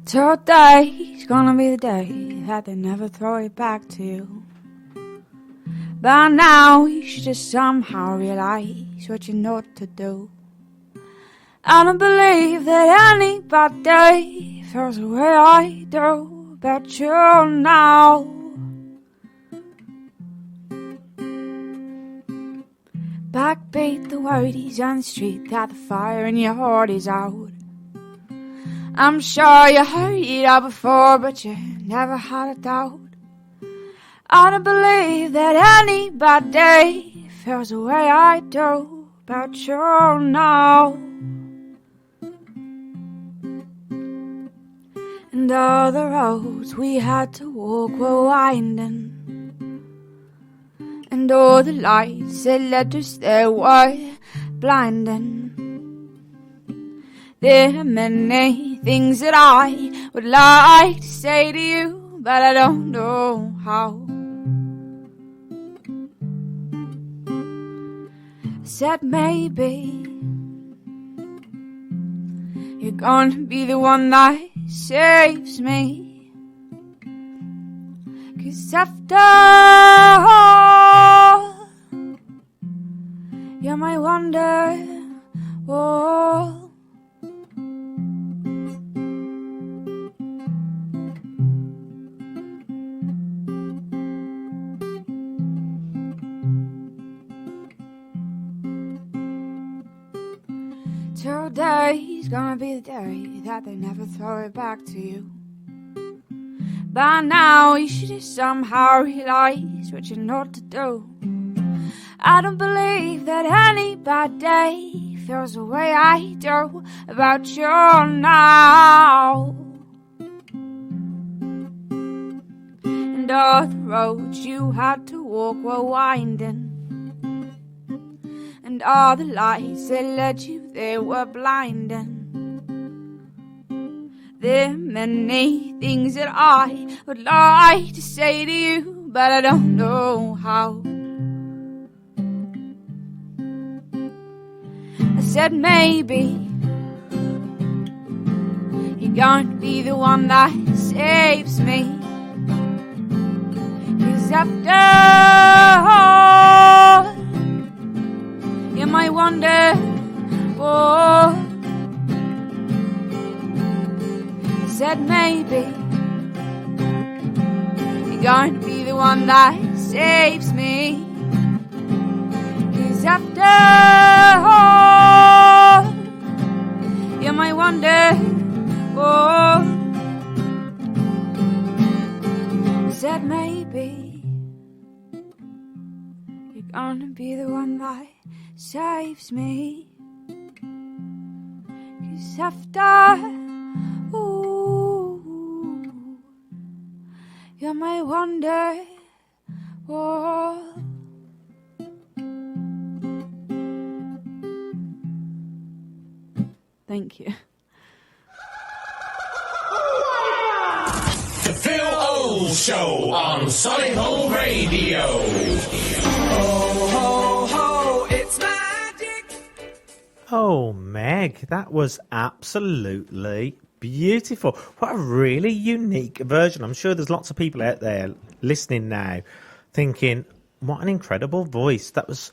Today's gonna be the day that they never throw it back to you. But now you should just somehow realize what you know to do. I don't believe that anybody feels the way I do about you now. Backbeat the wordies on the street that the fire in your heart is out. I'm sure you heard it all before, but you never had a doubt. I don't believe that anybody feels the way I do about you now. And all the roads we had to walk were winding, and all the lights that led us there were blinding. There are many things that I would like to say to you, but I don't know how. I said maybe you're gonna be the one that saves me, 'cause after all wonder, oh. Today's gonna be the day that they never throw it back to you. By now you should have somehow realized what you know to do. I don't believe that any bad day feels the way I do about you now. And all the roads you had to walk were winding, and all the lights that led you there were blinding. There are many things that I would like to say to you, but I don't know how. I said maybe you're going to be the one that saves me, 'cause after all, you might wonder, oh. I said maybe you're going to be the one that saves me, 'cause after all, you might wonder, oh. I said maybe you're gonna be the one that saves me, 'cause after, ooh, you might wonder, oh. Thank you. The Phil O Show on Solihull Radio. Ho, ho, ho, it's magic. Oh, Meg, that was absolutely beautiful. What a really unique version. I'm sure there's lots of people out there listening now thinking, what an incredible voice. That was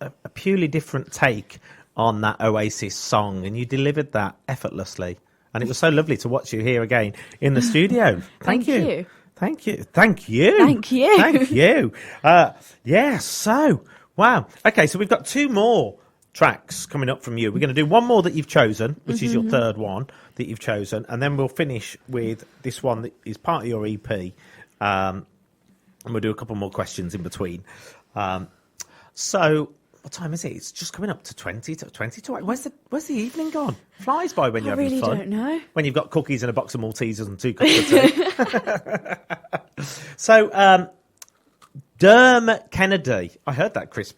a purely different take on that Oasis song, and you delivered that effortlessly. And it was so lovely to watch you here again in the studio. Thank you. Thank you. Thank you. Thank you. Thank you. Yeah, so, wow. Okay, so we've got two more tracks coming up from you. We're going to do one more that you've chosen, which is your third one that you've chosen, and then we'll finish with this one that is part of your EP, and we'll do a couple more questions in between. So, what time is it? It's just coming up to 20 to 8. Where's the evening gone? Flies by when you're having fun. I really don't know. When you've got cookies and a box of Maltesers and 2 cups of tea. So, Dermot Kennedy. I heard that crunch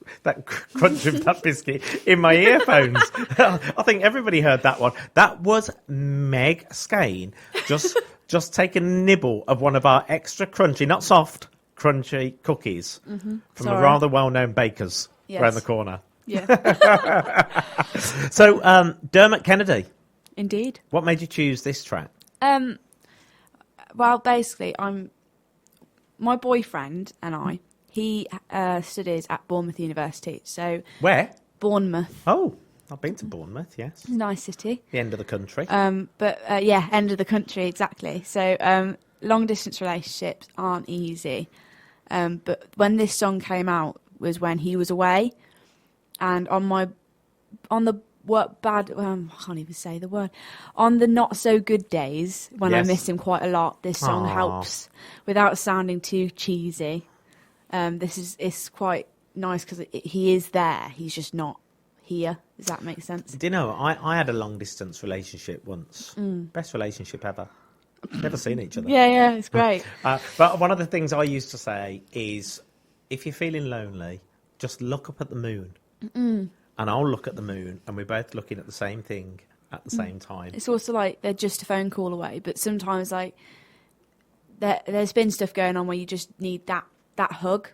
of that biscuit in my earphones. I think everybody heard that one. That was Meg Skane just take a nibble of one of our extra crunchy, not soft, crunchy cookies from a rather well-known baker's around the corner. Yeah. So, Dermot Kennedy. Indeed. What made you choose this track? Well, basically, my boyfriend and I, he studies at Bournemouth University. So Where? Bournemouth. Oh, I've been to Bournemouth, yes. Nice city. The end of the country. But yeah, end of the country, exactly. So long distance relationships aren't easy. But when this song came out was when he was away, and on the I can't even say the word. On the not so good days when I miss him quite a lot, this song helps without sounding too cheesy. It's quite nice because he is there. He's just not here. Does that make sense? Do you know, I had a long distance relationship once. Best relationship ever. Never seen each other. Yeah, it's great. But one of the things I used to say is, if you're feeling lonely, just look up at the moon. And I'll look at the moon, and we're both looking at the same thing at the same time. It's also like they're just a phone call away, but sometimes like there's been stuff going on where you just need that hug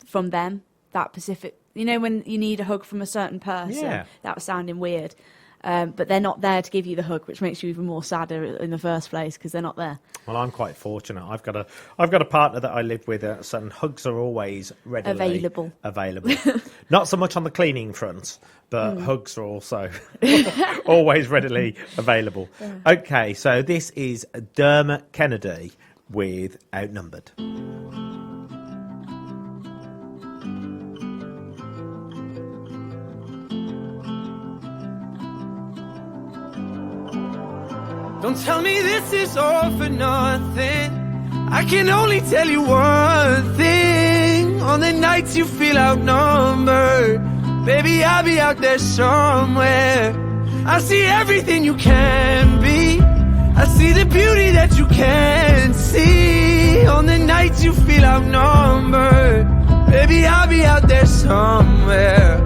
from them, that specific. You know, when you need a hug from a certain person, that was sounding weird. But they're not there to give you the hug, which makes you even more sadder in the first place because they're not there. Well, I'm quite fortunate. I've got a partner that I live with, and hugs are always readily available. Not so much on the cleaning front, but hugs are also always readily available. Okay, so this is Dermot Kennedy with Outnumbered. Don't tell me this is all for nothing. I can only tell you one thing. On the nights you feel outnumbered, baby, I'll be out there somewhere. I see everything you can be. I see the beauty that you can't see. On the nights you feel outnumbered, baby, I'll be out there somewhere.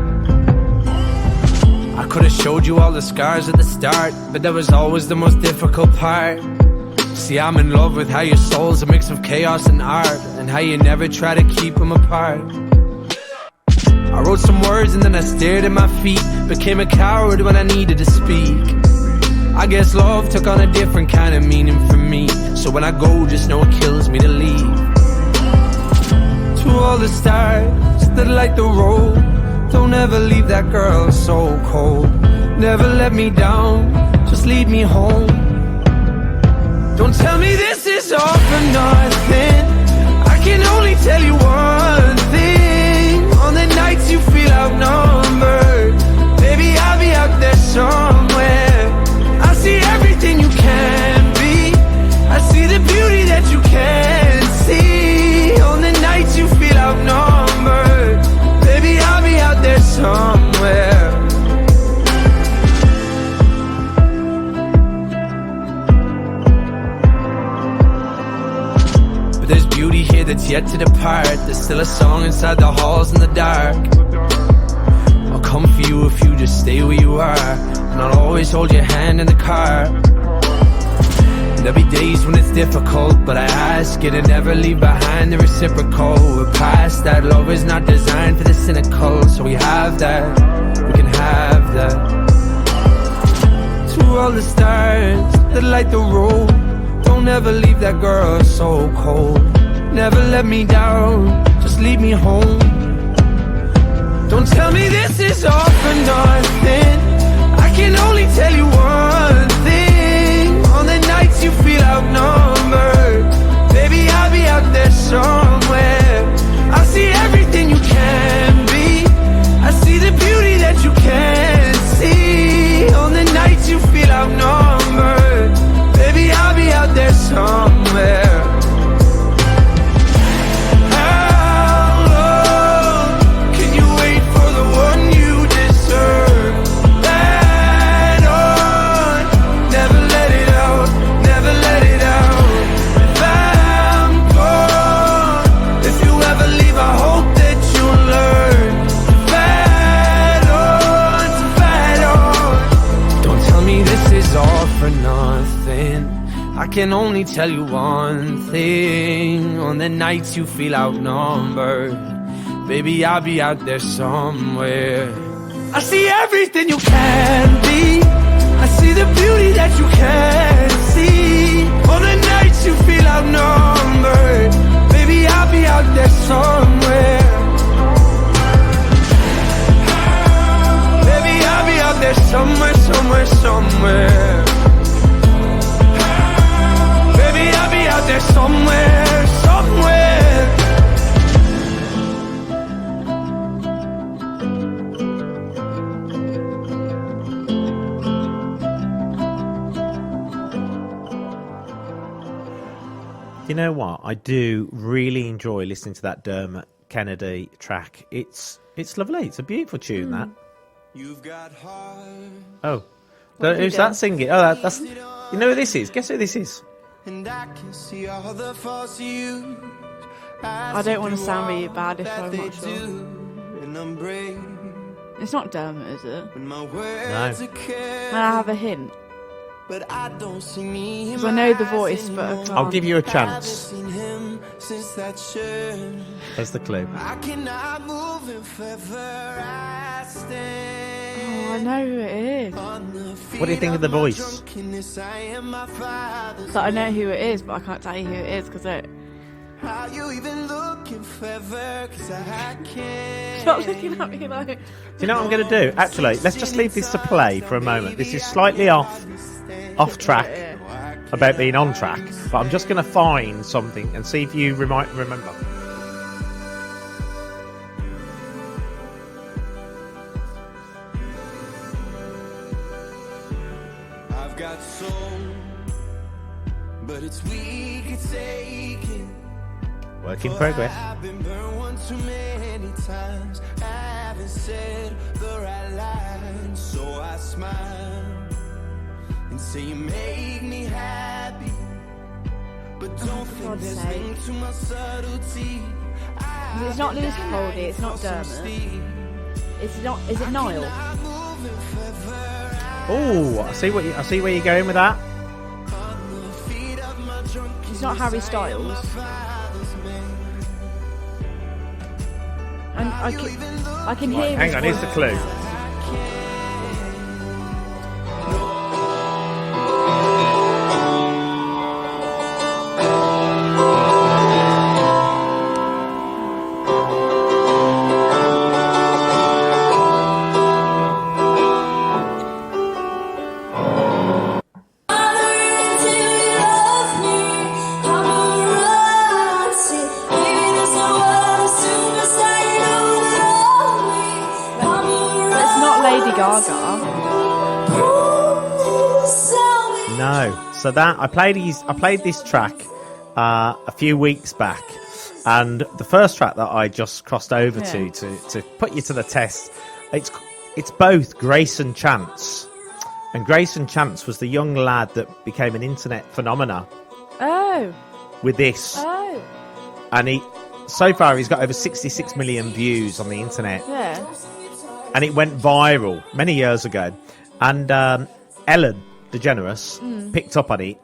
I could have showed you all the scars at the start, but that was always the most difficult part. See, I'm in love with how your soul's a mix of chaos and art, and how you never try to keep them apart. I wrote some words and then I stared at my feet, became a coward when I needed to speak. I guess love took on a different kind of meaning for me, so when I go, just know it kills me to leave. To all the stars that light the road, don't ever leave that girl so cold. Never let me down, just lead me home. Don't tell me this is all for nothing. I can only tell you one thing. On the nights you feel outnumbered, baby, I'll be out there somewhere. I see everything you can be. I see the beauty that you can't see. On the nights you feel outnumbered, baby, I'll be out there somewhere. But there's beauty here that's yet to depart. There's still a song inside the halls in the dark. I'll come for you if you just stay where you are, and I'll always hold your hand in the car. There'll be days when it's difficult, but I ask you to never leave behind the reciprocal. We're past that, love is not designed for the cynical, so we have that, we can have that. To all the stars that light the road, don't ever leave that girl so cold. Never let me down, just lead me home. Don't tell me this is all for nothing. I can only tell you one thing. On the nights you feel outnumbered, baby, I'll be out there somewhere. I see everything you can be. I see the beauty that you can't see. On the nights you feel outnumbered, baby, I'll be out there somewhere. I can only tell you one thing. On the nights you feel outnumbered, baby, I'll be out there somewhere. I see everything you can be. I see the beauty that you can't see. On the nights you feel outnumbered, baby, I'll be out there somewhere. Baby, I'll be out there somewhere, somewhere, somewhere. I'll be out there somewhere, somewhere. You know what? I do really enjoy listening to that Dermot Kennedy track. It's lovely. It's a beautiful tune, that. You've got heart. Oh. Who's that singing? Oh, that's... You know who this is? Guess who this is? And I can see all the faults you. I don't want to sound really bad if I'm not sure. And I'm brave. It's not Dermot, is it? When my words No. are careless, May I have a hint? but I don't see me. Because I know the voice, but I can't. I'll give you a I've chance. seen him since that shirt. There's the clue. I cannot move if ever I stand. Oh, I know who it is. What do you think of the voice? But I know who it is, but I can't tell you who it is because it. How you even look looking forever, 'cause I can't. Stop looking at me like. Do you know what I'm going to do? Actually, let's just leave this to play for a moment. This is slightly off track about being on track, but I'm just going to find something and see if you remember. I've got soul, but it's weak, it's aching. Work in progress. I've been burned one too many times. I haven't said the right line, so I smile and say you make me happy, but don't think God's there's sake. room to my subtlety. It's not Lewis Capaldi, it's not Dermot. It's not. Is it Niall? Oh, I see where you're going with that. It's not Harry Styles. And I can hear. Hang his on, here's the voice. clue. It's not Lady Gaga. No. So that I played this track a few weeks back, and the first track that I just crossed over to put you to the test, it's both Grace and Chance. And Grace and Chance was the young lad that became an internet phenomena Oh. with this. Oh. And so far he's got over 66 million views on the internet. Yeah. And it went viral many years ago. And Ellen DeGeneres picked up on it.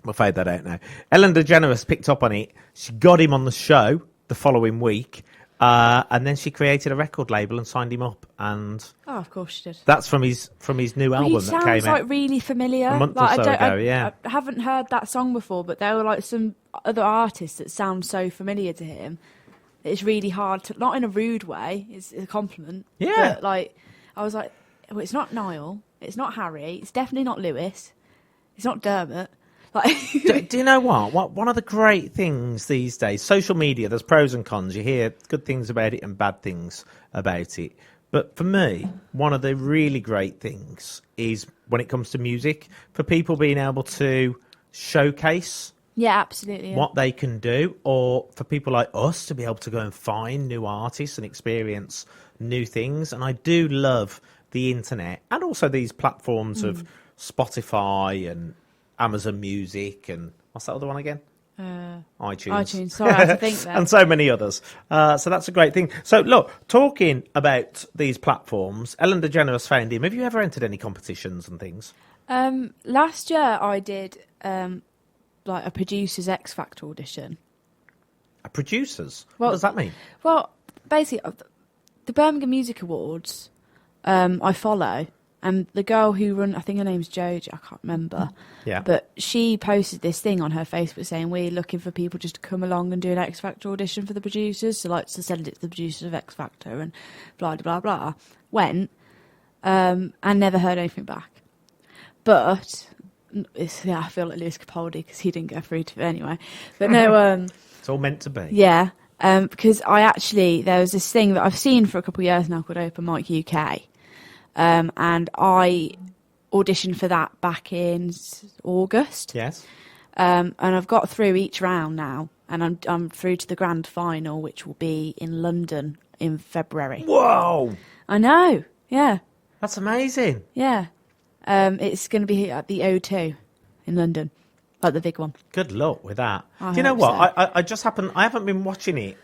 We'll fade that out now. Ellen DeGeneres picked up on it. She got him on the show the following week. And then she created a record label and signed him up. And Oh, of course she did. that's from his new album He that sounds came out. like really familiar. a month or like, so ago, yeah. I haven't heard that song before, but there were like some other artists that sound so familiar to him. It's really hard to, not in a rude way. It's a compliment. Yeah. But like, I was like, well, it's not Niall. It's not Harry. It's definitely not Lewis. It's not Dermot. Like, do you know what? One of the great things these days, social media, there's pros and cons. You hear good things about it and bad things about it. But for me, one of the really great things is when it comes to music, for people being able to showcase yeah, absolutely. Yeah. what they can do, or for people like us to be able to go and find new artists and experience new things. And I do love the internet and also these platforms of Spotify and Amazon Music and what's that other one again? iTunes. Sorry, I had to think there. And so many others. So that's a great thing. So look, talking about these platforms, Ellen DeGeneres found him. Have you ever entered any competitions and things? Last year I did like a producer's X Factor audition. A producers? Well- What does that mean? Well, basically, the Birmingham Music Awards, I follow, and the girl who run, I think her name's Joji, I can't remember. Yeah. But she posted this thing on her Facebook saying, we're looking for people just to come along and do an X Factor audition for the producers, so like to send it to the producers of X Factor and blah, blah, blah. Went, and never heard anything back. But, I feel like Lewis Capaldi because he didn't go through to it anyway. But no, It's all meant to be. yeah, because there was this thing that I've seen for a couple of years now called Open Mic UK, and I auditioned for that back in August, Yes. and I've got through each round now, and I'm through to the grand final, which will be in London in February. Whoa! I know, yeah, That's amazing. yeah. It's going to be at the O2 in London, like the big one. Good luck with that. I Do you know hope what? so. I just I haven't been watching it,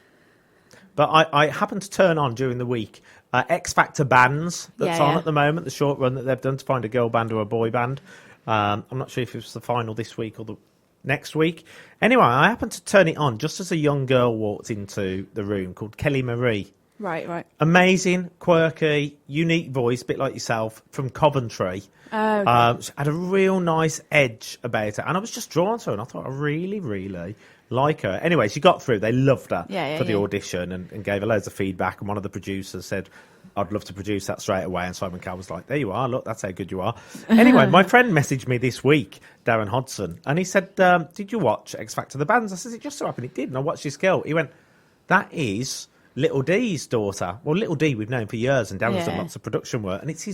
but I happened to turn on during the week X Factor bands that's Yeah, on yeah. at the moment, the short run that they've done to find a girl band or a boy band. I'm not sure if it was the final this week or the next week. Anyway, I happened to turn it on just as a young girl walked into the room called Kelly Marie. Right. Amazing, quirky, unique voice, a bit like yourself, from Coventry. Okay. She had a real nice edge about it, and I was just drawn to her, and I thought I really, really like her. Anyway, she got through. They loved her for the yeah. audition and gave her loads of feedback. And one of the producers said, I'd love to produce that straight away. And Simon Cowell was like, there you are. Look, that's how good you are. Anyway, my friend messaged me this week, Darren Hodson, and he said, did you watch X Factor The Bands? I said, it just so happened it did. And I watched this girl. He went, that is Little D's daughter. Well, Little D we've known for years, and Darren's done lots of production work. And it's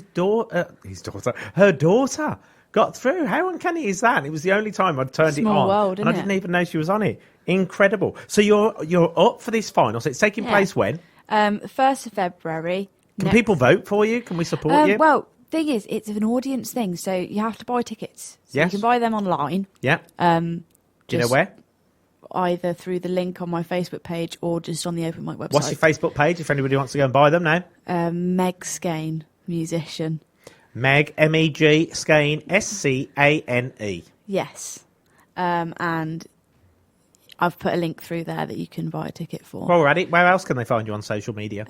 her daughter got through. How uncanny is that? And it was the only time I'd turned it on. World, and I didn't even know she was on it. Incredible. So you're up for this final. So it's taking place when? 1st of February. Can people vote for you? Can we support you? Well, thing is, it's an audience thing, so you have to buy tickets. So you can buy them online. Yeah. Do you know where? Either through the link on my Facebook page or just on the Open Mic website. What's your Facebook page if anybody wants to go and buy them now? Meg Skane, musician. Meg, M-E-G, Skane, S-C-A-N-E. Yes. And I've put a link through there that you can buy a ticket for. Well, we're at it. Where else can they find you on social media?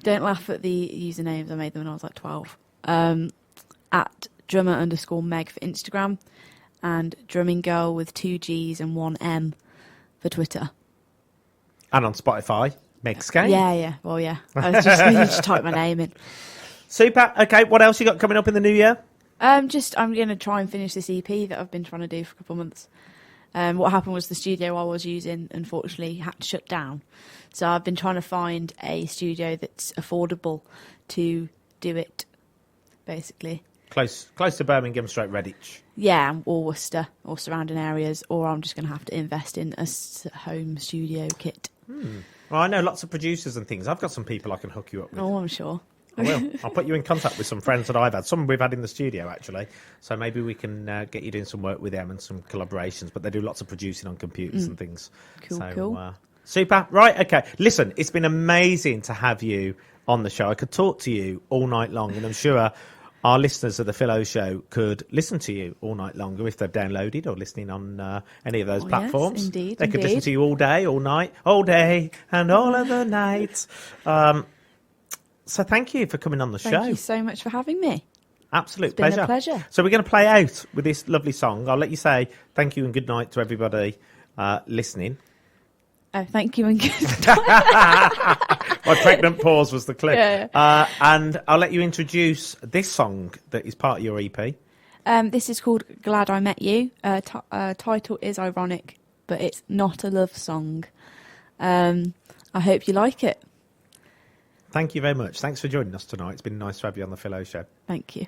Don't laugh at the usernames. I made them when I was like 12. At drummer_Meg for Instagram and drumming girl with 2 G's and 1 M for Twitter. And on Spotify, Meg Skane. Yeah. Well, yeah. I was just type my name in. Super. Okay, what else you got coming up in the new year? I'm going to try and finish this EP that I've been trying to do for a couple of months. What happened was the studio I was using, unfortunately, had to shut down. So I've been trying to find a studio that's affordable to do it, basically. Close to Birmingham, Redditch. Yeah, or Worcester, or surrounding areas, or I'm just going to have to invest in a home studio kit. Well, I know lots of producers and things. I've got some people I can hook you up with. Oh, I'm sure. I will. I'll put you in contact with some friends that I've had. Some we've had in the studio, actually. So maybe we can get you doing some work with them and some collaborations. But they do lots of producing on computers and things. Cool. Super. Right, okay. Listen, it's been amazing to have you on the show. I could talk to you all night long, and I'm sure our listeners of the Philo Show could listen to you all night long if they've downloaded or listening on any of those platforms. Yes, indeed. They could listen to you all day, all night, all day, and all of the night. So thank you for coming on the show. Thank you so much for having me. Absolute It's been a pleasure. So we're going to play out with this lovely song. I'll let you say thank you and good night to everybody listening. Oh, thank you and good My pregnant pause was the clip. Yeah. And I'll let you introduce this song that is part of your EP. This is called Glad I Met You. Title is ironic, but it's not a love song. I hope you like it. Thank you very much. Thanks for joining us tonight. It's been nice to have you on the Philo Show. Thank you.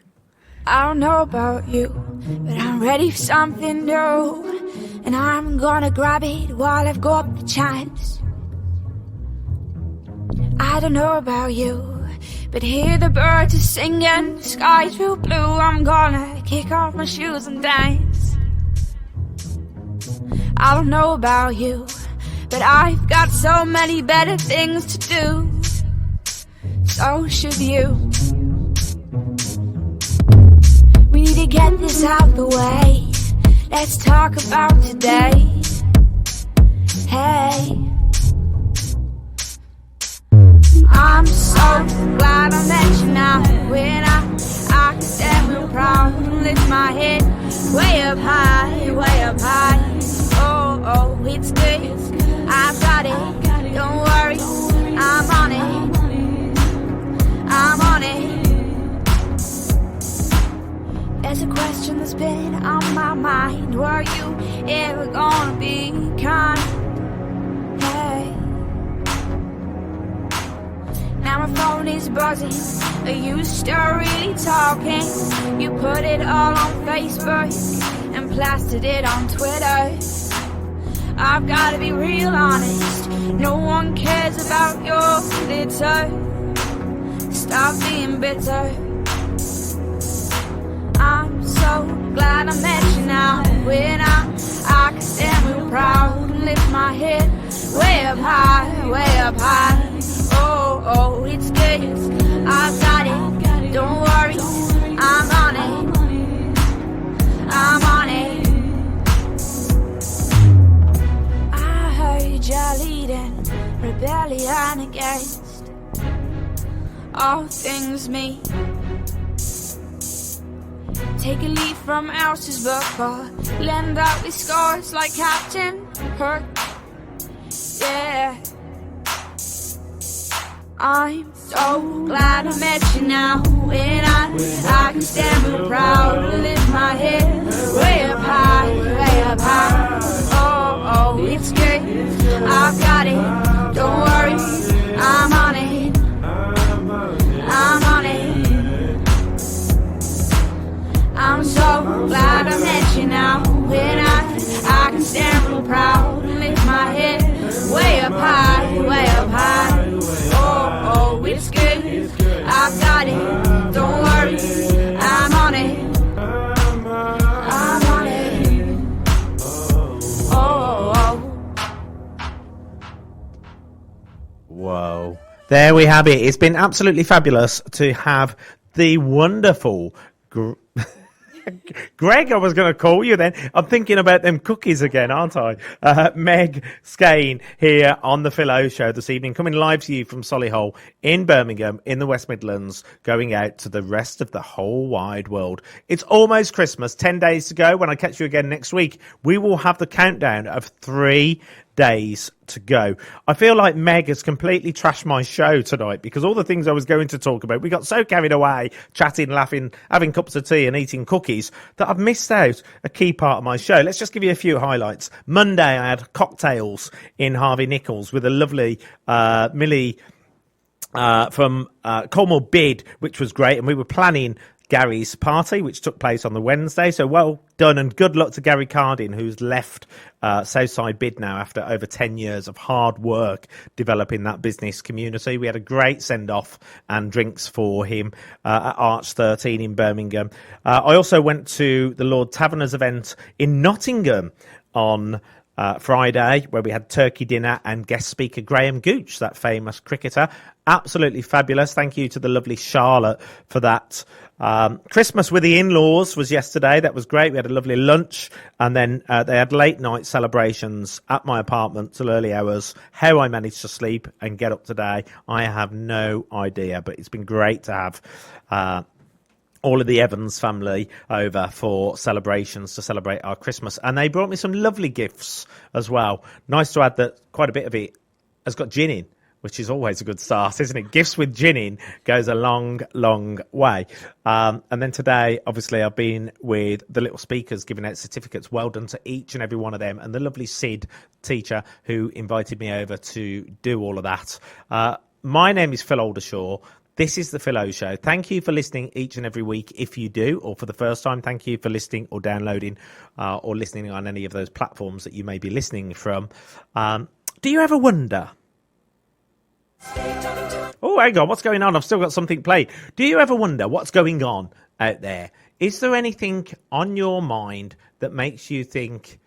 I don't know about you, but I'm ready for something new. And I'm gonna grab it while I've got the chance. I don't know about you, but hear the birds are singing, skies real blue. I'm gonna kick off my shoes and dance. I don't know about you, but I've got so many better things to do. So should you. We need to get this out the way. Let's talk about today. Hey, I'm so glad I met you now. When I can stand real proud and lift my head way up high, way up high. Oh, it's good. I've got it. Don't worry, I'm on it. I'm on it. There's a question that's been on my mind. Were you ever gonna be kind? Hey. Now my phone is buzzing. Are you still really talking? You put it all on Facebook and plastered it on Twitter. I've gotta be real honest. No one cares about your glitter. Stop being bitter. I'm so glad I met you now. When I can stand real proud and lift my head way up high, way up high. Oh, it's good. I've got it. Don't worry, I'm on it. I'm on it. I heard you're leading rebellion against all things me. Take a leaf from Alice's book or lend out these scars like Captain Hook. Yeah. I'm so glad I met you now, and I can stand real proud and lift my head way up high, way up high. Oh, it's good, I've got it, don't worry, I'm on it, I'm on it. I'm so glad I met you now, and I can stand real proud and lift my head way up high, way up high. Oh, it's good, I've got it, don't worry, I'm on it, I'm on it. Oh. Whoa. There we have it. It's been absolutely fabulous to have the wonderful Greg, I was going to call you then. I'm thinking about them cookies again, aren't I? Meg Skane here on the Phil O Show this evening, coming live to you from Solihull in Birmingham, in the West Midlands, going out to the rest of the whole wide world. It's almost Christmas, 10 days to go. When I catch you again next week, we will have the countdown of 3 days to go. I feel like Meg has completely trashed my show tonight because all the things I was going to talk about, we got so carried away, chatting, laughing, having cups of tea and eating cookies that I've missed out a key part of my show. Let's just give you a few highlights. Monday, I had cocktails in Harvey Nichols with a lovely Millie from Cornwall Bid, which was great, and we were planning Gary's party, which took place on the Wednesday. So well done and good luck to Gary Cardin, who's left Southside Bid now after over 10 years of hard work developing that business community. We had a great send-off and drinks for him at Arch 13 in Birmingham. I also went to the Lord Taverners event in Nottingham on Friday, where we had turkey dinner and guest speaker Graham Gooch, that famous cricketer. Absolutely fabulous. Thank you to the lovely Charlotte for that. Christmas with the in-laws was yesterday. That was great. We had a lovely lunch, and then they had late night celebrations at my apartment till early hours. How I managed to sleep and get up today, I have no idea, but it's been great to have all of the Evans family over for celebrations to celebrate our Christmas. And they brought me some lovely gifts as well. Nice to add that quite a bit of it has got gin in, which is always a good start, isn't it? Gifts with gin in goes a long, long way. And then today, obviously, I've been with the little speakers giving out certificates. Well done to each and every one of them. And the lovely Sid teacher who invited me over to do all of that. My name is Phil Oldershaw. This is the Phil O Show. Thank you for listening each and every week. If you do, or for the first time, thank you for listening or downloading or listening on any of those platforms that you may be listening from. Do you ever wonder? Oh, hang on. What's going on? I've still got something played. Do you ever wonder what's going on out there? Is there anything on your mind that makes you think,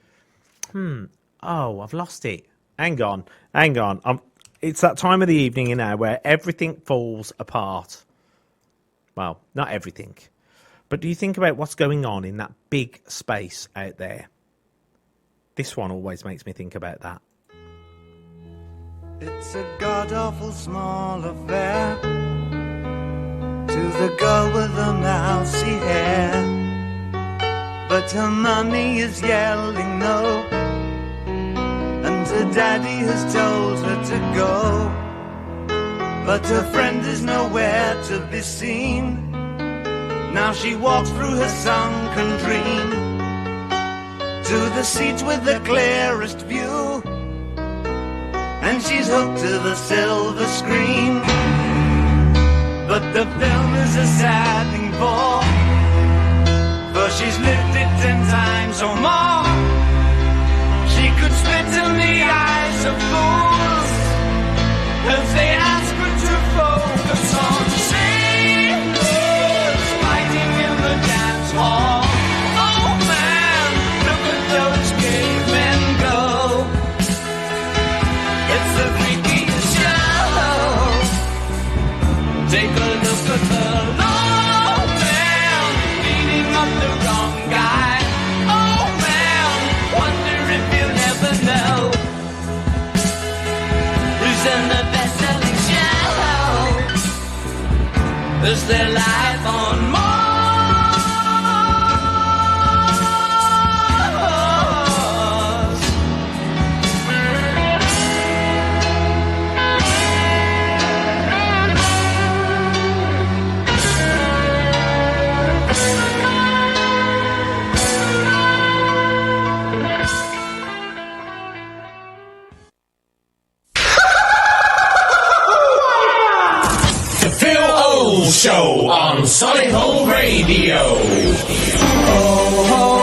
I've lost it. Hang on. It's that time of the evening, where everything falls apart. Well, not everything. But do you think about what's going on in that big space out there? This one always makes me think about that. It's a god-awful small affair to the girl with the mousy hair, but her mummy is yelling no, and her daddy has told her to go, but her friend is nowhere to be seen. Now she walks through her sunken dream to the seat with the clearest view, and she's hooked to the silver screen. But the film is a sad thing for she's lived it 10 times or more. She could spit in the eyes of fools if they ask her to focus on sailors fighting in the dance hall. Oh man, look at those cavemen go. It's the freakiest show. Take a look at the low man beating up the wrong guy. Oh man, wonder if you'll ever know who's in the best-selling show. Is their life on Mars? Show on Solihull Radio. Oh,